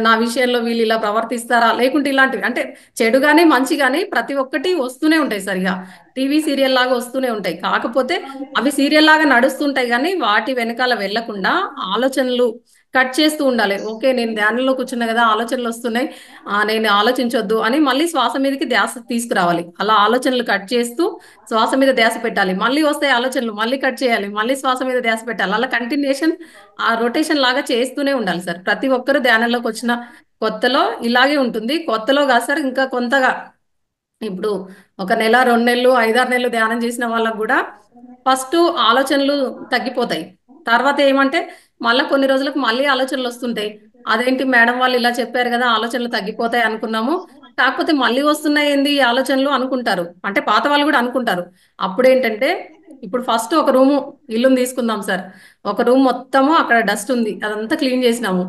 నా విషయంలో వీళ్ళు ఇలా ప్రవర్తిస్తారా, లేకుంటే ఇలాంటివి అంటే చెడు కానీ మంచి కానీ ప్రతి ఒక్కటి వస్తూనే ఉంటాయి సరిగా. టీవీ సీరియల్ లాగా వస్తూనే ఉంటాయి. కాకపోతే అవి సీరియల్ లాగా నడుస్తుంటాయి కానీ వాటి వెనకాల వెళ్లకుండా ఆలోచనలు కట్ చేస్తూ ఉండాలి. ఓకే నేను ధ్యానంలో కూర్చున్నా కదా ఆలోచనలు వస్తున్నాయి, నేను ఆలోచించొద్దు అని మళ్ళీ శ్వాస మీదకి ధ్యాస తీసుకురావాలి. అలా ఆలోచనలు కట్ చేస్తూ శ్వాస మీద ధ్యాస పెట్టాలి. మళ్ళీ వస్తాయి ఆలోచనలు, మళ్ళీ కట్ చేయాలి, మళ్ళీ శ్వాస మీద ధ్యాస పెట్టాలి. అలా కంటిన్యూషన్ ఆ రొటేషన్ లాగా చేస్తూనే ఉండాలి సార్. ప్రతి ఒక్కరు ధ్యానంలోకి వచ్చిన కొత్తలో ఇలాగే ఉంటుంది. కొత్తలో కాదు సార్, ఇంకా కొంతగా ఇప్పుడు ఒక నెల 2 నెలలు 5-6 నెలలు ధ్యానం చేసిన వాళ్ళకు కూడా ఫస్ట్ ఆలోచనలు తగ్గిపోతాయి. తర్వాత ఏమంటే మళ్ళీ కొన్ని రోజులకు మళ్ళీ ఆలోచనలు వస్తుంటాయి. అదేంటి మేడం వాళ్ళు ఇలా చెప్పారు కదా ఆలోచనలు తగ్గిపోతాయి అనుకున్నాము, కాకపోతే మళ్ళీ వస్తున్నాయి ఏంది ఈ ఆలోచనలు అనుకుంటారు. అంటే పాత వాళ్ళు కూడా అనుకుంటారు. అప్పుడు ఏంటంటే ఇప్పుడు ఫస్ట్ ఒక రూము ఇల్లుని తీసుకుందాం సార్. ఒక రూమ్ మొత్తము అక్కడ డస్ట్ ఉంది, అదంతా క్లీన్ చేసినాము.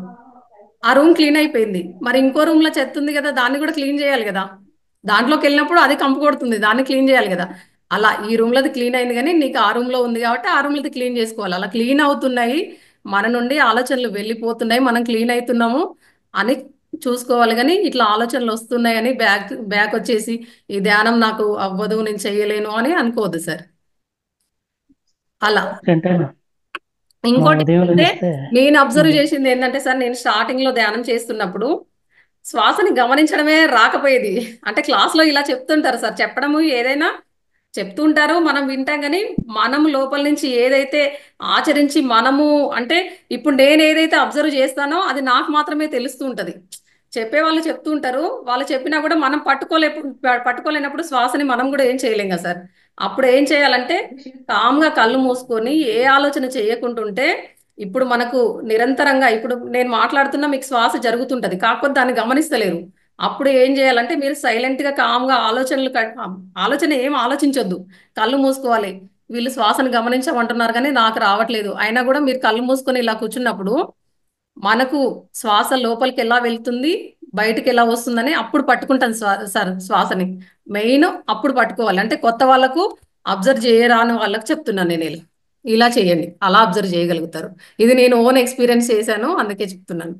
ఆ రూమ్ క్లీన్ అయిపోయింది. మరి ఇంకో రూమ్ లో చెత్త ఉంది కదా, దాన్ని కూడా క్లీన్ చేయాలి కదా. దాంట్లోకి వెళ్ళినప్పుడు అది కంపు కొడుతుంది, దాన్ని క్లీన్ చేయాలి కదా. అలా ఈ రూమ్ లోది క్లీన్ అయింది కానీ నీకు ఆ రూమ్ లో ఉంది కాబట్టి ఆ రూమ్ లోది క్లీన్ చేసుకోవాలి. అలా క్లీన్ అవుతున్నాయి, మన నుండి ఆలోచనలు వెళ్ళిపోతున్నాయి, మనం క్లీన్ అవుతున్నాము అని చూసుకోవాలి. కానీ ఇట్లా ఆలోచనలు వస్తున్నాయి అని బ్యాక్ బ్యాక్ వచ్చేసి ఈ ధ్యానం నాకు అవ్వదు నేను చెయ్యలేను అని అనుకోవద్దు సార్. అలా ఎందుకంటే మనం ఇంకోటి ఉదయం ఏంటంటే లేస్తే నేను అబ్జర్వ్ చేసింది ఏంటంటే సార్, నేను స్టార్టింగ్ లో ధ్యానం చేస్తున్నప్పుడు శ్వాసని గమనించడమే రాకపోయేది. అంటే క్లాస్లో ఇలా చెప్తుంటారు సార్, చెప్పడము ఏదైనా చెప్తుంటారు మనం వింటాం కానీ మనం లోపల నుంచి ఏదైతే ఆచరించి మనము అంటే ఇప్పుడు నేను ఏదైతే అబ్జర్వ్ చేస్తానో అది నాకు మాత్రమే తెలుస్తూ ఉంటది. చెప్పే వాళ్ళు చెప్తూ ఉంటారు, వాళ్ళు చెప్పినా కూడా మనం పట్టుకోలేనప్పుడు శ్వాసని మనం కూడా ఏం చేయలేం కదా సార్. అప్పుడు ఏం చేయాలంటే కామ్గా కళ్ళు మూసుకొని ఏ ఆలోచన చేయకుంటుంటే ఇప్పుడు మనకు నిరంతరంగా ఇప్పుడు నేను మాట్లాడుతున్నా మీకు శ్వాస జరుగుతుంటది, కాకపోతే దాన్ని గమనిస్తలేరు. అప్పుడు ఏం చేయాలంటే మీరు సైలెంట్ గా కామ్గా ఆలోచన ఏం ఆలోచించొద్దు, కళ్ళు మూసుకోవాలి. వీళ్ళు శ్వాసను గమనించమంటున్నారు కానీ నాకు రావట్లేదు అయినా కూడా మీరు కళ్ళు మూసుకొని ఇలా కూర్చున్నప్పుడు మనకు శ్వాస లోపలికి ఎలా వెళ్తుంది బయటికి ఎలా వస్తుందని అప్పుడు పట్టుకుంటాను సార్. శ్వాసని మెయిన్ అప్పుడు పట్టుకోవాలి. అంటే కొత్త వాళ్ళకు అబ్జర్వ్ చేయరాని వాళ్ళకి చెప్తున్నాను నేను ఇలా చేయండి, అలా అబ్జర్వ్ చేయగలుగుతారు. ఇది నేను ఓన్ ఎక్స్పీరియన్స్ చేశాను అందుకే చెప్తున్నాను.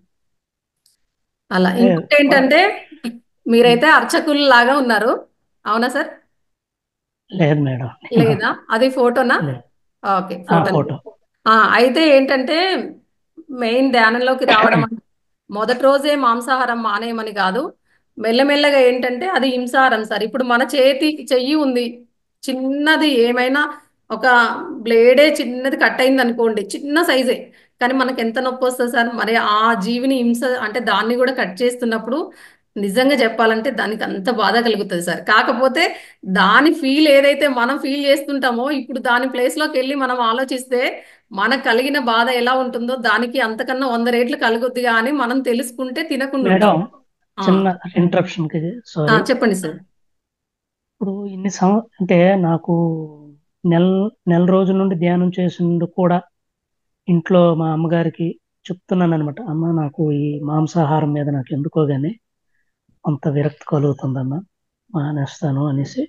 అలా ఇంకోటి ఏంటంటే మీరైతే అర్చకులు లాగా ఉన్నారు, అవునా సార్? లేదు మేడం, లేదా అది ఫోటోనా? లేదు. Okay photo. ఫోటో. అయితే ఏంటంటే మెయిన్ ధ్యానంలోకి రావడం అంటే మొదటి రోజే మాంసాహారం మానేయమని కాదు, మెల్లమెల్లగా ఏంటంటే అది హింసాహారం సార్. ఇప్పుడు మన చెయ్యి ఉంది చిన్నది, ఏమైనా ఒక బ్లేడే చిన్నది కట్ అయింది అనుకోండి, చిన్న సైజే, కానీ మనకి ఎంత నొప్పి వస్తుంది సార్. మరి ఆ జీవిని హింస అంటే దాన్ని కూడా కట్ చేస్తున్నప్పుడు నిజంగా చెప్పాలంటే దానికి అంత బాధ కలుగుతుంది సార్. కాకపోతే దాని ఫీల్ ఏదైతే మనం ఫీల్ చేస్తుంటామో ఇప్పుడు దాని ప్లేస్లోకి వెళ్ళి మనం ఆలోచిస్తే మనకు కలిగిన బాధ ఎలా ఉంటుందో దానికి అంతకన్నా 100 రెట్లు కలుగుద్ది అని మనం తెలుసుకుంటే తినకుండా మేడం ఉంటాం. చిన్న ఇంటరప్షన్ కి సారీ. చెప్పండి సార్. ఇప్పుడు అంటే నాకు నెల రోజుల నుండి ధ్యానం చేసినందుకు కూడా ఇంట్లో మా అమ్మగారికి చెప్తున్నాను అనమాట, అమ్మ నాకు ఈ మాంసాహారం మీద నాకు ఎందుకో గానీ కొంత విరక్తి కలుగుతుందమ్మా, మానేస్తాను అనేసి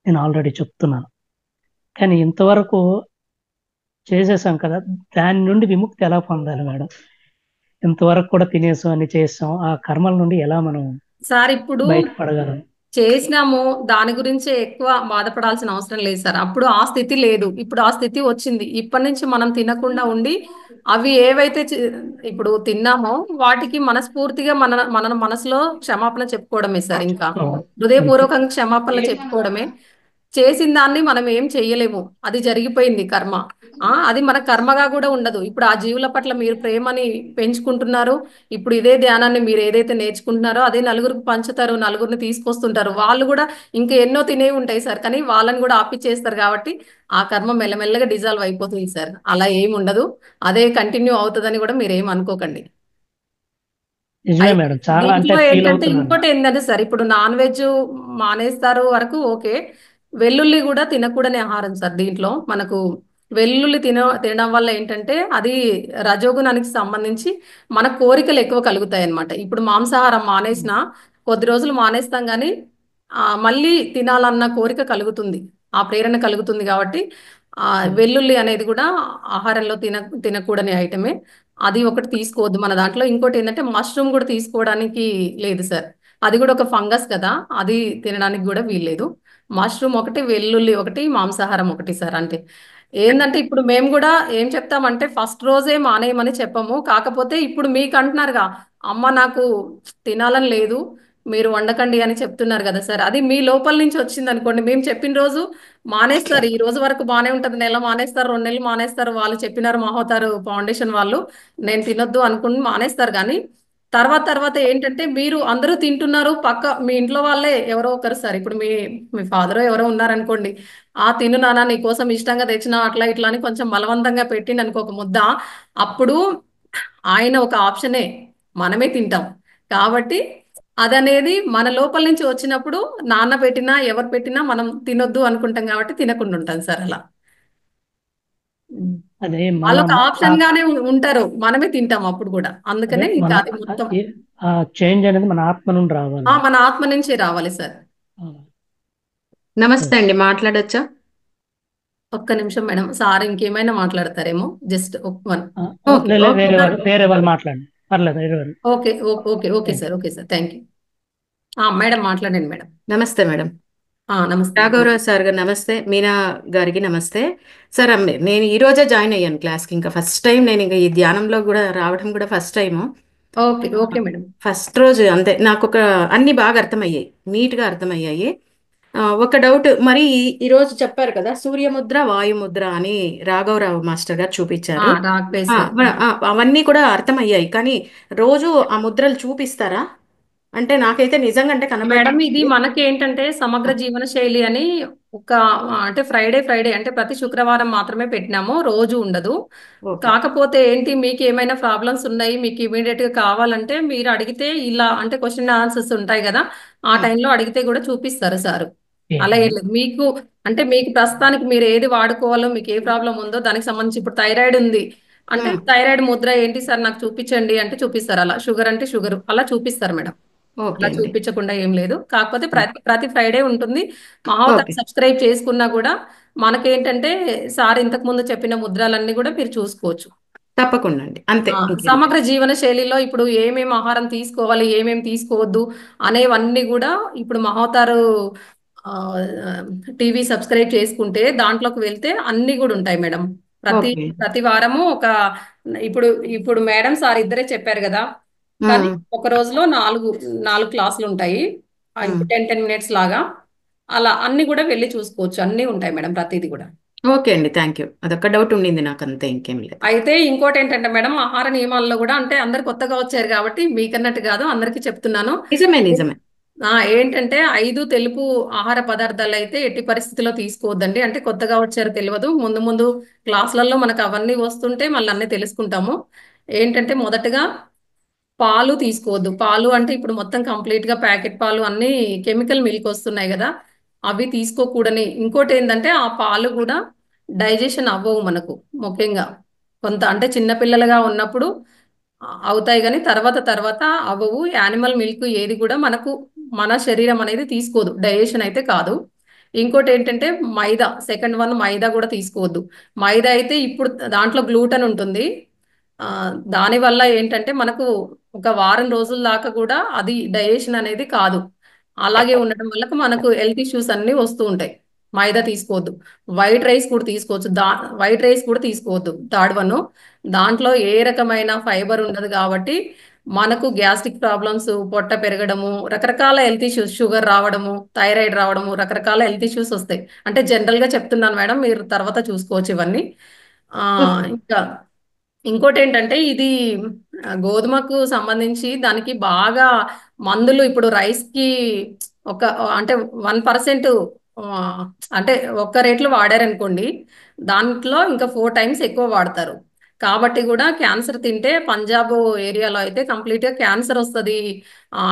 నేను ఆల్రెడీ చెప్తున్నాను. కానీ ఇంతవరకు చేసేసాం కదా, దాని నుండి విముక్తి ఎలా పొందాలి మేడం? ఇంతవరకు కూడా తినేసాం అని చేసాం ఆ కర్మల నుండి ఎలా మనం సార్ ఇప్పుడు బయటపడగలం? చేసినాము, దాని గురించి ఎక్కువ బాధపడాల్సిన అవసరం లేదు సార్. అప్పుడు ఆ స్థితి లేదు, ఇప్పుడు ఆ స్థితి వచ్చింది. ఇప్పటి నుంచి మనం తినకుండా ఉండి అవి ఏవైతే ఇప్పుడు తిన్నామో వాటికి మనస్ఫూర్తిగా మన మనసులో క్షమాపణ చెప్పుకోవడమే సార్. ఇంకా అంతే. హృదయపూర్వకంగా క్షమాపణ చెప్పుకోవడమే. చేసిన దాన్ని మనం ఏం చెయ్యలేము, అది జరిగిపోయింది కర్మ. అది మన కర్మగా కూడా ఉండదు. ఇప్పుడు ఆ జీవుల పట్ల మీరు ప్రేమని పెంచుకుంటున్నారు. ఇప్పుడు ఇదే ధ్యానాన్ని మీరు ఏదైతే నేర్చుకుంటున్నారో అదే నలుగురికి పంచుతారు, నలుగురిని తీసుకొస్తుంటారు. వాళ్ళు కూడా ఇంకా ఎన్నో తినేవి ఉంటాయి సార్, కానీ వాళ్ళని కూడా ఆపిచ్చేస్తారు. కాబట్టి ఆ కర్మ మెల్లమెల్లగా డిజాల్వ్ అయిపోతుంది సార్. అలా ఏమి ఉండదు, అదే కంటిన్యూ అవుతుందని కూడా మీరు ఏం అనుకోకండి. నిజమే అయితే మేడం, చాలా అంటే దీంట్లో ఫీల్ ఏంటంటే అవుతున్నాను. ఇంకోటి ఏంటంటే సార్, ఇప్పుడు నాన్ వెజ్ మానేస్తారు వరకు ఓకే. వెల్లుల్లి కూడా తినకూడని ఆహారం సార్. దీంట్లో మనకు వెల్లుల్లి తినడం వల్ల ఏంటంటే అది రజోగుణానికి సంబంధించి మన కోరికలు ఎక్కువ కలుగుతాయి అన్నమాట. ఇప్పుడు మాంసాహారం మానేసిన కొద్ది రోజులు మానేస్తాం కానీ మళ్ళీ తినాలన్న కోరిక కలుగుతుంది, ఆ ప్రేరణ కలుగుతుంది. కాబట్టి వెల్లుల్లి అనేది కూడా ఆహారంలో తినకూడని ఐటమే. అది ఒకటి తీసుకోవద్దు మన దాంట్లో. ఇంకోటి ఏంటంటే మష్రూమ్ కూడా తీసుకోవడానికి లేదు సార్, అది కూడా ఒక ఫంగస్ కదా, అది తినడానికి కూడా వీల్లేదు. మష్రూమ్ ఒకటి, వెల్లుల్లి ఒకటి, మాంసాహారం ఒకటి సార్. అంటే ఏంటంటే ఇప్పుడు మేము కూడా ఏం చెప్తామంటే ఫస్ట్ రోజే మానేయమని చెప్పము. కాకపోతే ఇప్పుడు మీకు అంటున్నారుగా, అమ్మ నాకు తినాలని లేదు మీరు వండకండి అని చెప్తున్నారు కదా సార్, అది మీ లోపల నుంచి వచ్చింది అనుకోండి. మేము చెప్పిన రోజు మానేస్తారు, ఈ రోజు వరకు బాగానే ఉంటుంది, నెల మానేస్తారు, 2 నెలలు మానేస్తారు. వాళ్ళు చెప్పినారు మహోతారు ఫౌండేషన్ వాళ్ళు, నేను తినొద్దు అనుకుని మానేస్తారు. కానీ తర్వాత తర్వాత ఏంటంటే మీరు అందరూ తింటున్నారు, పక్క మీ ఇంట్లో వాళ్ళే ఎవరో ఒకరు సార్, ఇప్పుడు మీ ఫాదర్ ఎవరో ఉన్నారనుకోండి, తిను నాన్న నీ కోసం ఇష్టంగా తెచ్చినా అట్లా ఇట్లా అని కొంచెం బలవంతంగా పెట్టిండు అనుకో ఒక ముద్ద, అప్పుడు ఆయన ఒక ఆప్షనే, మనమే తింటాం. కాబట్టి అదనేది మన లోపల నుంచి వచ్చినప్పుడు నాన్న పెట్టినా ఎవరు పెట్టినా మనం తినొద్దు అనుకుంటాం కాబట్టి తినకుండా ఉంటాం సార్. అలా అదే వాళ్ళు ఒక ఆప్షన్ గానే ఉంటారు, మనమే తింటాం అప్పుడు కూడా. అందుకనే ఇంకా అది మొత్తం ఆ చేంజ్ అనేది మన ఆత్మ నుండి రావాలి. మన ఆత్మ నుంచే రావాలి సార్. నమస్తే అండి, మాట్లాడొచ్చా? ఒక్క నిమిషం మేడం, సార్ ఇంకేమైనా మాట్లాడతారేమో, జస్ట్ వన్. వేరే వాళ్ళు మాట్లాడండి, పర్లేదు. వేరే వాళ్ళు. Okay okay okay sir, okay sir, thank you. Madam మాట్లాడండి మేడం. నమస్తే మేడం. నమస్తే రాఘవరావు సార్ గారు నమస్తే, మీనా గారికి నమస్తే సార్. నేను ఈ రోజే జాయిన్ అయ్యాను క్లాస్కి, ఇంకా ఫస్ట్ టైం నేను ఇంకా ఈ ధ్యానంలో కూడా రావడం కూడా first time. Okay okay madam. First రోజు అంతే, నాకు అన్ని బాగా అర్థమయ్యాయి, నీట్గా అర్థమయ్యాయి. ఒక డౌట్, మరి ఈరోజు చెప్పారు కదా సూర్యముద్ర వాయుముద్ర అని రాఘవరావు మాస్టర్ గారు చూపించారు. అవన్నీ కూడా అర్థమయ్యాయి, కానీ రోజు ఆ ముద్రలు చూపిస్తారా? అంటే నాకైతే నిజంగా అంటే మేడం, ఇది మనకి ఏంటంటే సమగ్ర జీవన శైలి అని ఒక అంటే ఫ్రైడే అంటే ప్రతి శుక్రవారం మాత్రమే పెట్టినాము, రోజు ఉండదు. కాకపోతే ఏంటి, మీకు ఏమైనా ప్రాబ్లమ్స్ ఉన్నాయి, మీకు ఇమీడియట్ గా కావాలంటే మీరు అడిగితే ఇలా అంటే క్వశ్చన్ ఆన్సర్స్ ఉంటాయి కదా, ఆ టైంలో అడిగితే కూడా చూపిస్తారు సార్. అలా ఏం లేదు, మీకు అంటే మీకు ప్రస్తుతానికి మీరు ఏది వాడుకోవాలో, మీకు ఏ ప్రాబ్లం ఉందో దానికి సంబంధించి, ఇప్పుడు థైరాయిడ్ ఉంది అంటే థైరాయిడ్ ముద్ర ఏంటి సార్ నాకు చూపించండి అంటే చూపిస్తారు. అలా షుగర్ అంటే షుగర్ అలా చూపిస్తారు మేడం. అలా చూపించకుండా ఏం లేదు. కాకపోతే ప్రతి ఫ్రైడే ఉంటుంది. మహావతార్ సబ్స్క్రైబ్ చేసుకున్నా కూడా మనకేంటంటే సార్ ఇంతకు ముందు చెప్పిన ముద్రలన్నీ కూడా మీరు చూసుకోవచ్చు. తప్పకుండా అండి, అంతే. సమగ్ర జీవన శైలిలో ఇప్పుడు ఏమేమి ఆహారం తీసుకోవాలి, ఏమేమి తీసుకోవద్దు అనేవన్నీ కూడా ఇప్పుడు మహావతారు టీవీ సబ్స్క్రైబ్ చేసుకుంటే దాంట్లోకి వెళ్తే అన్ని కూడా ఉంటాయి మేడం. ప్రతి వారము ఇప్పుడు మేడం సార్ ఇద్దరే చెప్పారు కదా, కానీ ఒక రోజులో నాలుగు క్లాసులు ఉంటాయి, 10 minutes లాగా. అలా అన్ని కూడా వెళ్ళి చూసుకోవచ్చు, అన్ని ఉంటాయి మేడం, ప్రతిదీ కూడా. ఓకే అండి, థ్యాంక్ యూ. అదొక డౌట్ ఉండింది నాకు, అంతే, ఇంకేం లేదు. అయితే ఇంకోటి ఏంటంటే మేడం, ఆహార నియమాల్లో కూడా అంటే అందరు కొత్తగా వచ్చారు కాబట్టి మీకన్నట్టు కాదు, అందరికీ చెప్తున్నాను. నిజమే. ఏంటంటే 5 తెలుపు ఆహార పదార్థాలు అయితే ఎట్టి పరిస్థితిలో తీసుకోవద్దండి. అంటే కొత్తగా వచ్చారు తెలియదు, ముందు ముందు క్లాసులలో మనకు అవన్నీ వస్తుంటే మళ్ళీ అన్నీ తెలుసుకుంటాము. ఏంటంటే మొదటగా పాలు తీసుకోవద్దు. పాలు అంటే ఇప్పుడు మొత్తం కంప్లీట్ గా ప్యాకెట్ పాలు అన్ని కెమికల్ మిల్క్ వస్తున్నాయి కదా, అవి తీసుకోకూడని. ఇంకోటి ఏంటంటే ఆ పాలు కూడా డైజెషన్ అవ్వవు మనకు, ముఖ్యంగా కొంత అంటే చిన్నపిల్లలుగా ఉన్నప్పుడు అవుతాయి కానీ తర్వాత అవ్వవు. యానిమల్ మిల్క్ ఏది కూడా మన శరీరం అనేది తీసుకోదు, డైజెషన్ అయితే కాదు. ఇంకోటి ఏంటంటే సెకండ్ వన్ మైదా కూడా తీసుకోవద్దు. మైదా అయితే ఇప్పుడు దాంట్లో గ్లూటన్ ఉంటుంది, దానివల్ల ఏంటంటే మనకు ఒక వారం రోజుల దాకా కూడా అది డైజెషన్ అనేది కాదు. అలాగే ఉండటం వల్ల మనకు హెల్త్ ఇష్యూస్ అన్నీ వస్తూ ఉంటాయి. మైదా తీసుకోవద్దు. వైట్ రైస్ కూడా తీసుకోవచ్చు. వైట్ రైస్ కూడా తీసుకోవద్దు. థర్డ్ వన్, దాంట్లో ఏ రకమైన ఫైబర్ ఉండదు కాబట్టి మనకు గ్యాస్ట్రిక్ ప్రాబ్లమ్స్, పొట్ట పెరగడము, రకరకాల హెల్త్ ఇష్యూస్, షుగర్ రావడము, థైరాయిడ్ రావడము, రకరకాల హెల్త్ ఇష్యూస్ వస్తాయి. అంటే జనరల్ గా చెప్తున్నాను మేడం, మీరు తర్వాత చూసుకోవచ్చు ఇవన్నీ. ఇంకా ఇంకోటి ఏంటంటే ఇది గోధుమకు సంబంధించి దానికి బాగా మందులు, ఇప్పుడు రైస్ కి ఒక అంటే 1% అంటే ఒక్క రేట్లు వాడారనుకోండి, దాంట్లో ఇంకా 4 టైమ్స్ ఎక్కువ వాడతారు. కాబట్టి కూడా క్యాన్సర్ తింటే పంజాబ్ ఏరియాలో అయితే కంప్లీట్ గా క్యాన్సర్ వస్తుంది.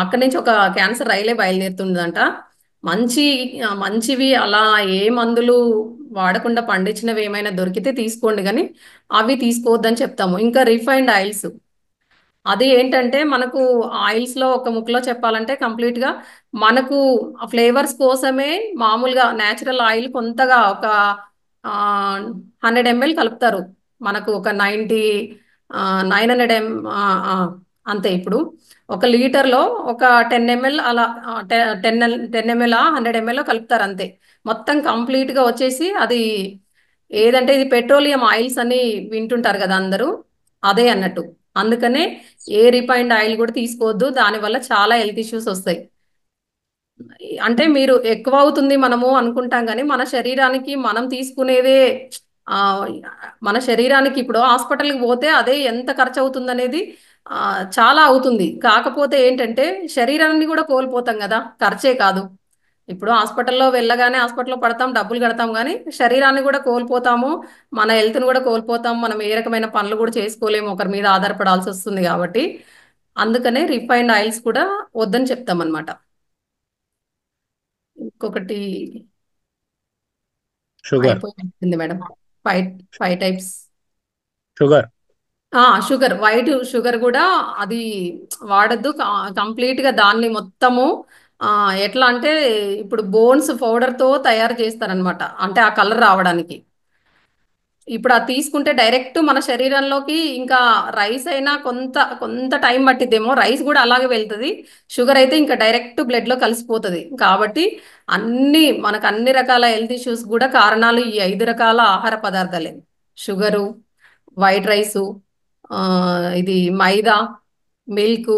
అక్కడి నుంచి ఒక క్యాన్సర్ రైలే బయలుదేరుతుందంట. మంచివి అలా ఏ మందులు వాడకుండా పండించినవి ఏమైనా దొరికితే తీసుకోండి, కానీ అవి తీసుకోవద్దని చెప్తాము. ఇంకా రిఫైన్డ్ ఆయిల్స్, అది ఏంటంటే మనకు ఆయిల్స్ లో ఒక ముక్కలో చెప్పాలంటే కంప్లీట్ గా మనకు ఫ్లేవర్స్ కోసమే మామూలుగా నేచురల్ ఆయిల్ కొంతగా ఒక 100 ml కలుపుతారు. మనకు ఒక 900 అంతే. ఇప్పుడు ఒక లీటర్లో ఒక 10 ml అలా 10 ml 100 ml కలుపుతారు అంతే. మొత్తం కంప్లీట్ గా వచ్చేసి అది ఏదంటే ఇది పెట్రోలియం ఆయిల్స్ అని వింటుంటారు కదా అందరూ, అదే అన్నట్టు. అందుకనే ఏ రిఫైన్డ్ ఆయిల్ కూడా తీసుకోవద్దు. దానివల్ల చాలా హెల్త్ ఇష్యూస్ వస్తాయి. అంటే మీరు ఎక్కువ అవుతుంది మనము అనుకుంటాం, కానీ మన శరీరానికి మనం తీసుకునేదే ఆ మన శరీరానికి ఇప్పుడు హాస్పిటల్కి పోతే అదే ఎంత ఖర్చు అవుతుంది అనేది చాలా అవుతుంది. కాకపోతే ఏంటంటే శరీరాన్ని కూడా కోల్పోతాం కదా, ఖర్చే కాదు. ఇప్పుడు హాస్పిటల్లో వెళ్ళగానే హాస్పిటల్లో పడతాం, డబ్బులు కడతాం, కానీ శరీరాన్ని కూడా కోల్పోతాము, మన హెల్త్ని కూడా కోల్పోతాం. మనం ఏ రకమైన పనులు కూడా చేసుకోలేము, ఒకరి మీద ఆధారపడాల్సి వస్తుంది. కాబట్టి అందుకనే రిఫైన్డ్ ఆయిల్స్ కూడా వద్దని చెప్తాం అన్నమాట. ఇంకొకటి షుగర్. అయిపోయింది madam. 5 types. Sugar sugar, white sugar కూడా అది వాడద్దు. కంప్లీట్ గా దాన్ని మొత్తము ఎట్లా అంటే ఇప్పుడు బోన్స్ పౌడర్ తో తయారు చేస్తారనమాట, అంటే ఆ కలర్ రావడానికి. ఇప్పుడు అది తీసుకుంటే డైరెక్ట్ మన శరీరంలోకి, ఇంకా రైస్ అయినా కొంత కొంత టైం పట్టిద్దేమో, రైస్ కూడా అలాగే వెళ్తుంది. షుగర్ అయితే ఇంకా డైరెక్ట్ బ్లడ్ లో కలిసిపోతుంది. కాబట్టి మనకు అన్ని రకాల హెల్త్ ఇష్యూస్ కూడా కారణాలు ఈ 5 రకాల ఆహార పదార్థాలే: షుగరు, వైట్ రైసు, ఇది మైదా, మిల్క్,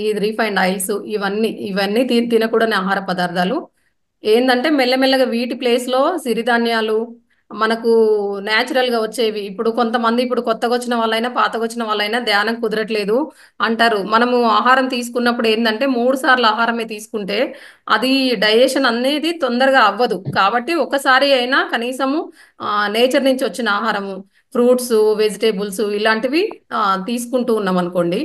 ఈ రిఫైన్డ్ ఆయిల్స్, ఇవన్నీ తినకూడని ఆహార పదార్థాలు. ఏంటంటే మెల్లమెల్లగా వీటి ప్లేస్లో సిరిధాన్యాలు, మనకు న్యాచురల్ గా వచ్చేవి. ఇప్పుడు కొంతమంది, ఇప్పుడు కొత్తగా వచ్చిన వాళ్ళైనా పాతగా వచ్చిన వాళ్ళైనా ధ్యానం కుదరట్లేదు అంటారు. మనము ఆహారం తీసుకున్నప్పుడు ఏంటంటే 3 సార్లు ఆహారమే తీసుకుంటే అది డైజెషన్ అనేది తొందరగా అవ్వదు. కాబట్టి ఒకసారి అయినా కనీసము నేచర్ నుంచి వచ్చిన ఆహారము, ఫ్రూట్స్, వెజిటేబుల్స్ ఇలాంటివి తీసుకుంటూ ఉన్నాం అనుకోండి,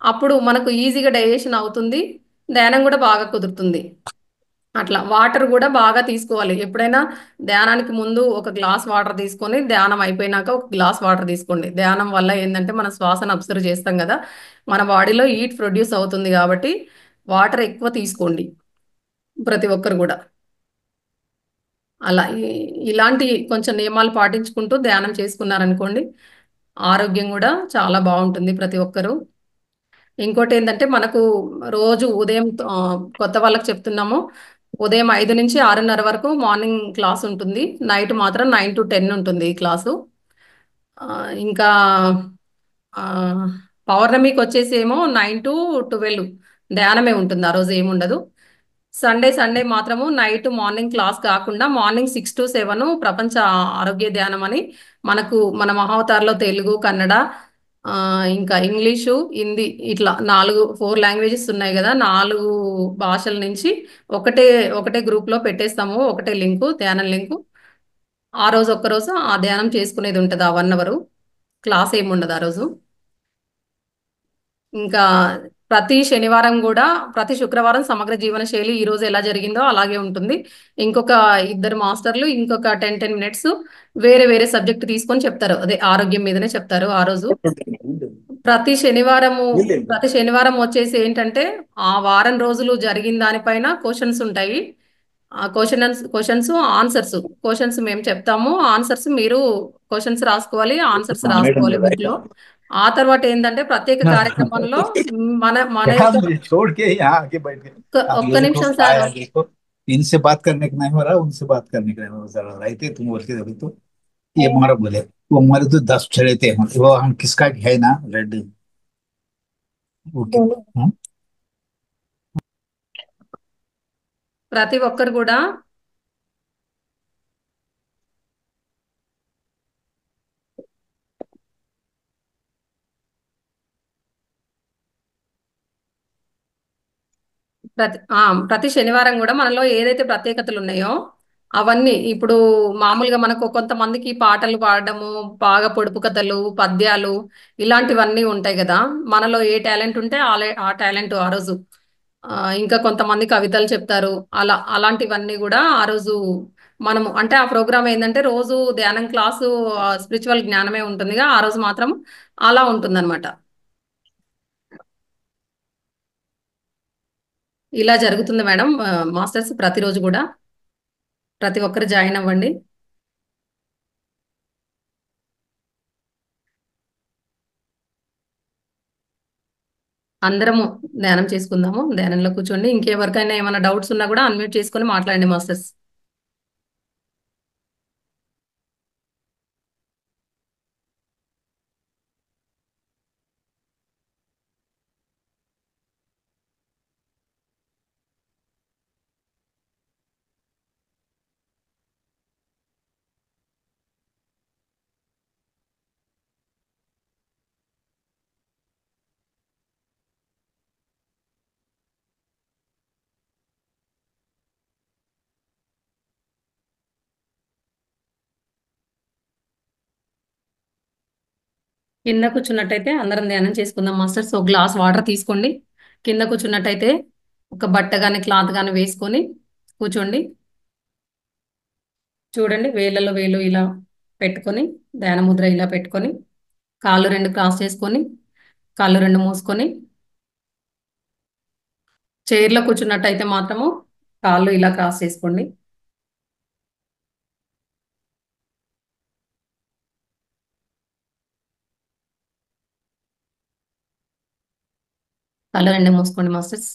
అప్పుడు మనకు ఈజీగా డైజెషన్ అవుతుంది, ధ్యానం కూడా బాగా కుదురుతుంది. అట్లా వాటర్ కూడా బాగా తీసుకోవాలి. ఎప్పుడైనా ధ్యానానికి ముందు ఒక గ్లాస్ వాటర్ తీసుకొని, ధ్యానం అయిపోయినాక ఒక గ్లాస్ వాటర్ తీసుకోండి. ధ్యానం వల్ల ఏంటంటే మన శ్వాసను అబ్జర్వ్ చేస్తాం కదా, మన బాడీలో హీట్ ప్రొడ్యూస్ అవుతుంది. కాబట్టి వాటర్ ఎక్కువ తీసుకోండి ప్రతి ఒక్కరు కూడా. అలా ఇలాంటి కొంచెం నియమాలు పాటించుకుంటూ ధ్యానం చేసుకున్నారనుకోండి, ఆరోగ్యం కూడా చాలా బాగుంటుంది ప్రతి ఒక్కరూ. ఇంకోటి ఏంటంటే మనకు రోజు ఉదయం కొత్త వాళ్ళకి చెప్తున్నాము, ఉదయం 5 నుంచి 6:30 వరకు మార్నింగ్ క్లాస్ ఉంటుంది. నైట్ మాత్రం 9 to 10 ఉంటుంది ఈ క్లాసు. ఇంకా పౌర్ణమికి వచ్చేసి ఏమో 9 to 12 ధ్యానమే ఉంటుంది. ఆ రోజు ఏముండదు. సండే మాత్రము నైట్ మార్నింగ్ క్లాస్ కాకుండా మార్నింగ్ 6 to 7 ప్రపంచ ఆరోగ్య ధ్యానం అని మన మహావతార్లో తెలుగు, కన్నడ, ఇంకా ఇంగ్లీషు, హిందీ, ఇట్లా 4 లాంగ్వేజెస్ ఉన్నాయి కదా, 4 భాషల నుంచి ఒకటే గ్రూప్ లో పెట్టేస్తాము, ఒకటే లింకు, ధ్యానం లింకు. ఆ రోజు ఒక్కరోజు ఆ ధ్యానం చేసుకునేది ఉంటుంది. ఆ 1 hour క్లాస్ ఏముండదు ఆ రోజు. ఇంకా ప్రతి శనివారం కూడా, ప్రతి శుక్రవారం సమగ్ర జీవన శైలి ఈ రోజు ఎలా జరిగిందో అలాగే ఉంటుంది. ఇంకొక 2 మాస్టర్లు ఇంకొక 10 minutes వేరే వేరే సబ్జెక్ట్ తీసుకొని చెప్తారు. అదే ఆరోగ్యం మీదనే చెప్తారు ఆ రోజు. ప్రతి శనివారం వచ్చేసి ఏంటంటే ఆ వారం రోజులు జరిగిన దానిపైన క్వశ్చన్స్ ఉంటాయి. Questions answers. క్వశ్చన్స్ మేము చెప్తాము, ఆన్సర్స్ మీరు క్వశ్చన్స్ రాసుకోవాలి, ఆన్సర్స్ हाँ मैडम రాసుకోవాలి राइट బుక్లో. ఆ తర్వాత ఏంటంటే ప్రత్యేక కార్యక్రమంలో మన మన क्या యొక్క मुझे छोड़ के यहाँ आके बैठ गए आप ఒక్క ये देखो నిమిషం సార్. आया देखो इनसे बात करने का नहीं हो रहा उनसे बात करने का नहीं हो रहा रहते तुम बोल के देखो तो ये हमारा बोले वो हमारे तो 10 छड़े थे वो हम किसका है ना रेड ओके हाँ ప్రతి ఒక్కరు కూడా ప్రతి శనివారం కూడా మనలో ఏదైతే ప్రత్యేకతలు ఉన్నాయో అవన్నీ ఇప్పుడు మామూలుగా మనకు కొంతమందికి పాటలు పాడడము, బాగా పొడుపు కథలు, పద్యాలు ఇలాంటివన్నీ ఉంటాయి కదా. మనలో ఏ టాలెంట్ ఉంటే ఆ టాలెంట్ ఆ రోజు. ఇంకా కొంతమంది కవితలు చెప్తారు. అలాంటివన్నీ కూడా ఆ రోజు మనము అంటే ఆ ప్రోగ్రామ్ ఏంటంటే రోజు ధ్యానం క్లాసు, స్పిరిచువల్ జ్ఞానమే ఉంటుందిగా, ఆ రోజు మాత్రం అలా ఉంటుందన్నమాట. ఇలా జరుగుతుంది మేడం. మాస్టర్స్ ప్రతిరోజు కూడా ప్రతి ఒక్కరు జాయిన్ అవ్వండి. అందరము ధ్యానం చేసుకుందాము. ధ్యానంలో కూర్చోండి. ఇంకెవరికైనా ఏమైనా డౌట్స్ ఉన్నా కూడా అన్మ్యూట్ చేసుకొని మాట్లాడండి మాస్టర్స్. కింద కూర్చున్నట్టయితే అందరం ధ్యానం చేసుకుందాం మాస్టర్స్. ఒక గ్లాస్ వాటర్ తీసుకోండి. కింద కూర్చున్నట్టయితే ఒక బట్ట కానీ క్లాత్ కానీ వేసుకొని కూర్చోండి. చూడండి, వేళ్ళలో వేలు ఇలా పెట్టుకొని, ధ్యాన ముద్ర ఇలా పెట్టుకొని, కాళ్ళు రెండు క్రాస్ చేసుకొని, కాళ్ళు రెండు మూసుకొని, చైర్లో కూర్చున్నట్టయితే మాత్రము కాళ్ళు ఇలా క్రాస్ చేసుకోండి. కళ్ళు రెండు మూసుకోండి మాస్టర్స్.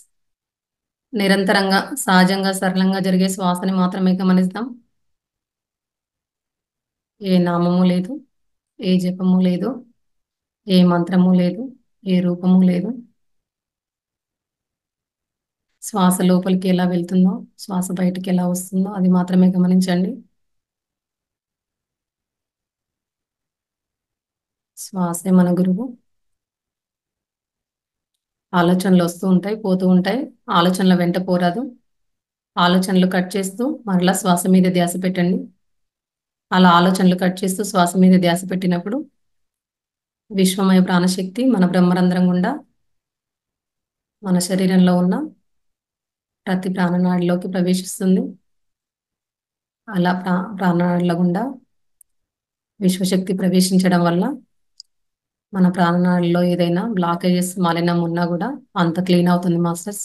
నిరంతరంగా సహజంగా సరళంగా జరిగే శ్వాసని మాత్రమే గమనిద్దాం. ఏ నామము లేదు, ఏ జపము లేదు, ఏ మంత్రము లేదు, ఏ రూపము లేదు. శ్వాస లోపలికి ఎలా వెళ్తుందో, శ్వాస బయటికి ఎలా వస్తుందో అది మాత్రమే గమనించండి. శ్వాసే మన గురువు. ఆలోచనలు వస్తూ ఉంటాయి, పోతూ ఉంటాయి. ఆలోచనల వెంట పోరాదు. ఆలోచనలు కట్ చేస్తూ మరలా శ్వాస మీద ధ్యాస పెట్టండి. అలా ఆలోచనలు కట్ చేస్తూ శ్వాస మీద ధ్యాస పెట్టినప్పుడు విశ్వమయ ప్రాణశక్తి మన బ్రహ్మరంధ్రం గుండా మన శరీరంలో ఉన్న ప్రతి ప్రాణనాడిలోకి ప్రవేశిస్తుంది. అలా ప్రాణనాడుల గుండా విశ్వశక్తి ప్రవేశించడం వల్ల మన ప్రాణనాడిలో ఏదైనా బ్లాకేజెస్, మాలిన్యం ఉన్నా కూడా అంత క్లీన్ అవుతుంది మాస్టర్స్.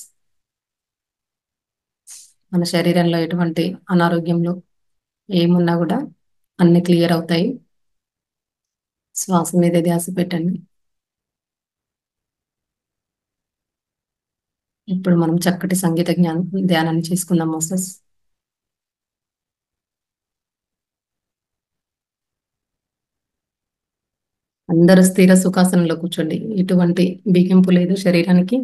మన శరీరంలో ఎటువంటి అనారోగ్యంలో ఏమున్నా కూడా అన్ని క్లియర్ అవుతాయి. శ్వాస మీద ధ్యాస పెట్టండి. ఇప్పుడు మనం చక్కటి సంగీత ధ్యానాన్ని చేసుకుందాం మాస్టర్స్. అందరూ స్థిర సుఖాసనంలో కూర్చోండి. ఎటువంటి బిగింపు లేదు శరీరానికి.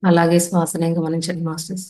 అలాగే శ్వాసనే గమనించండి మాస్టర్స్.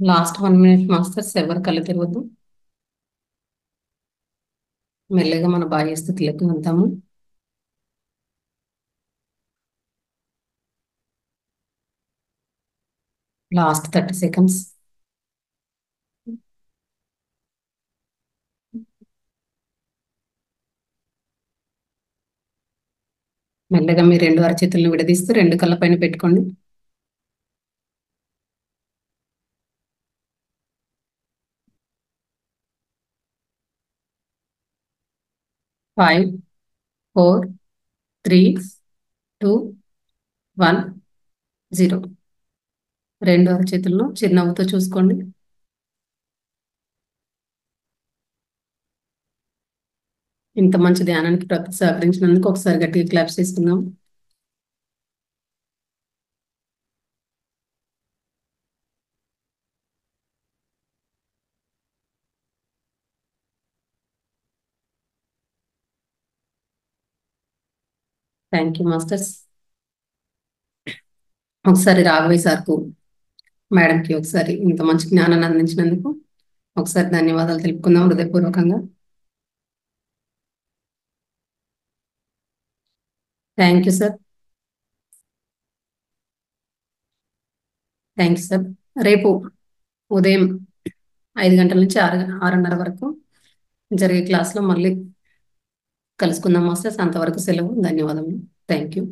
లాస్ట్ 1 minute మాస్టర్స్, ఎవరు కళ్ళు తెరవద్దు. మెల్లగా మన బాహ్య స్థితిలోకి వెళ్తాము. Last 30 seconds. మెల్లగా మీ 2 అరచేతులను విడదీస్తూ 2 కళ్ళ పైన పెట్టుకోండి. 5, 4, 3, 2, 1, 0. 2 అరచేతులను చిరునవ్వుతో చూసుకోండి. ఇంత మంచి ధ్యానానికి సహకరించినందుకు ఒకసారి గట్టిగా క్లాప్స్ చేసుకుందాం. Thank you masters. ఒకసారి రాఘవయ్య సార్కు, మేడంకి ఒకసారి ఇంత మంచి జ్ఞానాన్ని అందించినందుకు ఒకసారి ధన్యవాదాలు తెలుపుకుందాం హృదయపూర్వకంగా. Thank you sir. Thank you sir. రేపు ఉదయం 5 గంటల నుంచి 6:30 వరకు జరిగే క్లాస్లో మళ్ళీ కలుసుకుందాం మాస్టర్స్. అంతవరకు సెలవు. ధన్యవాదములు. Thank you.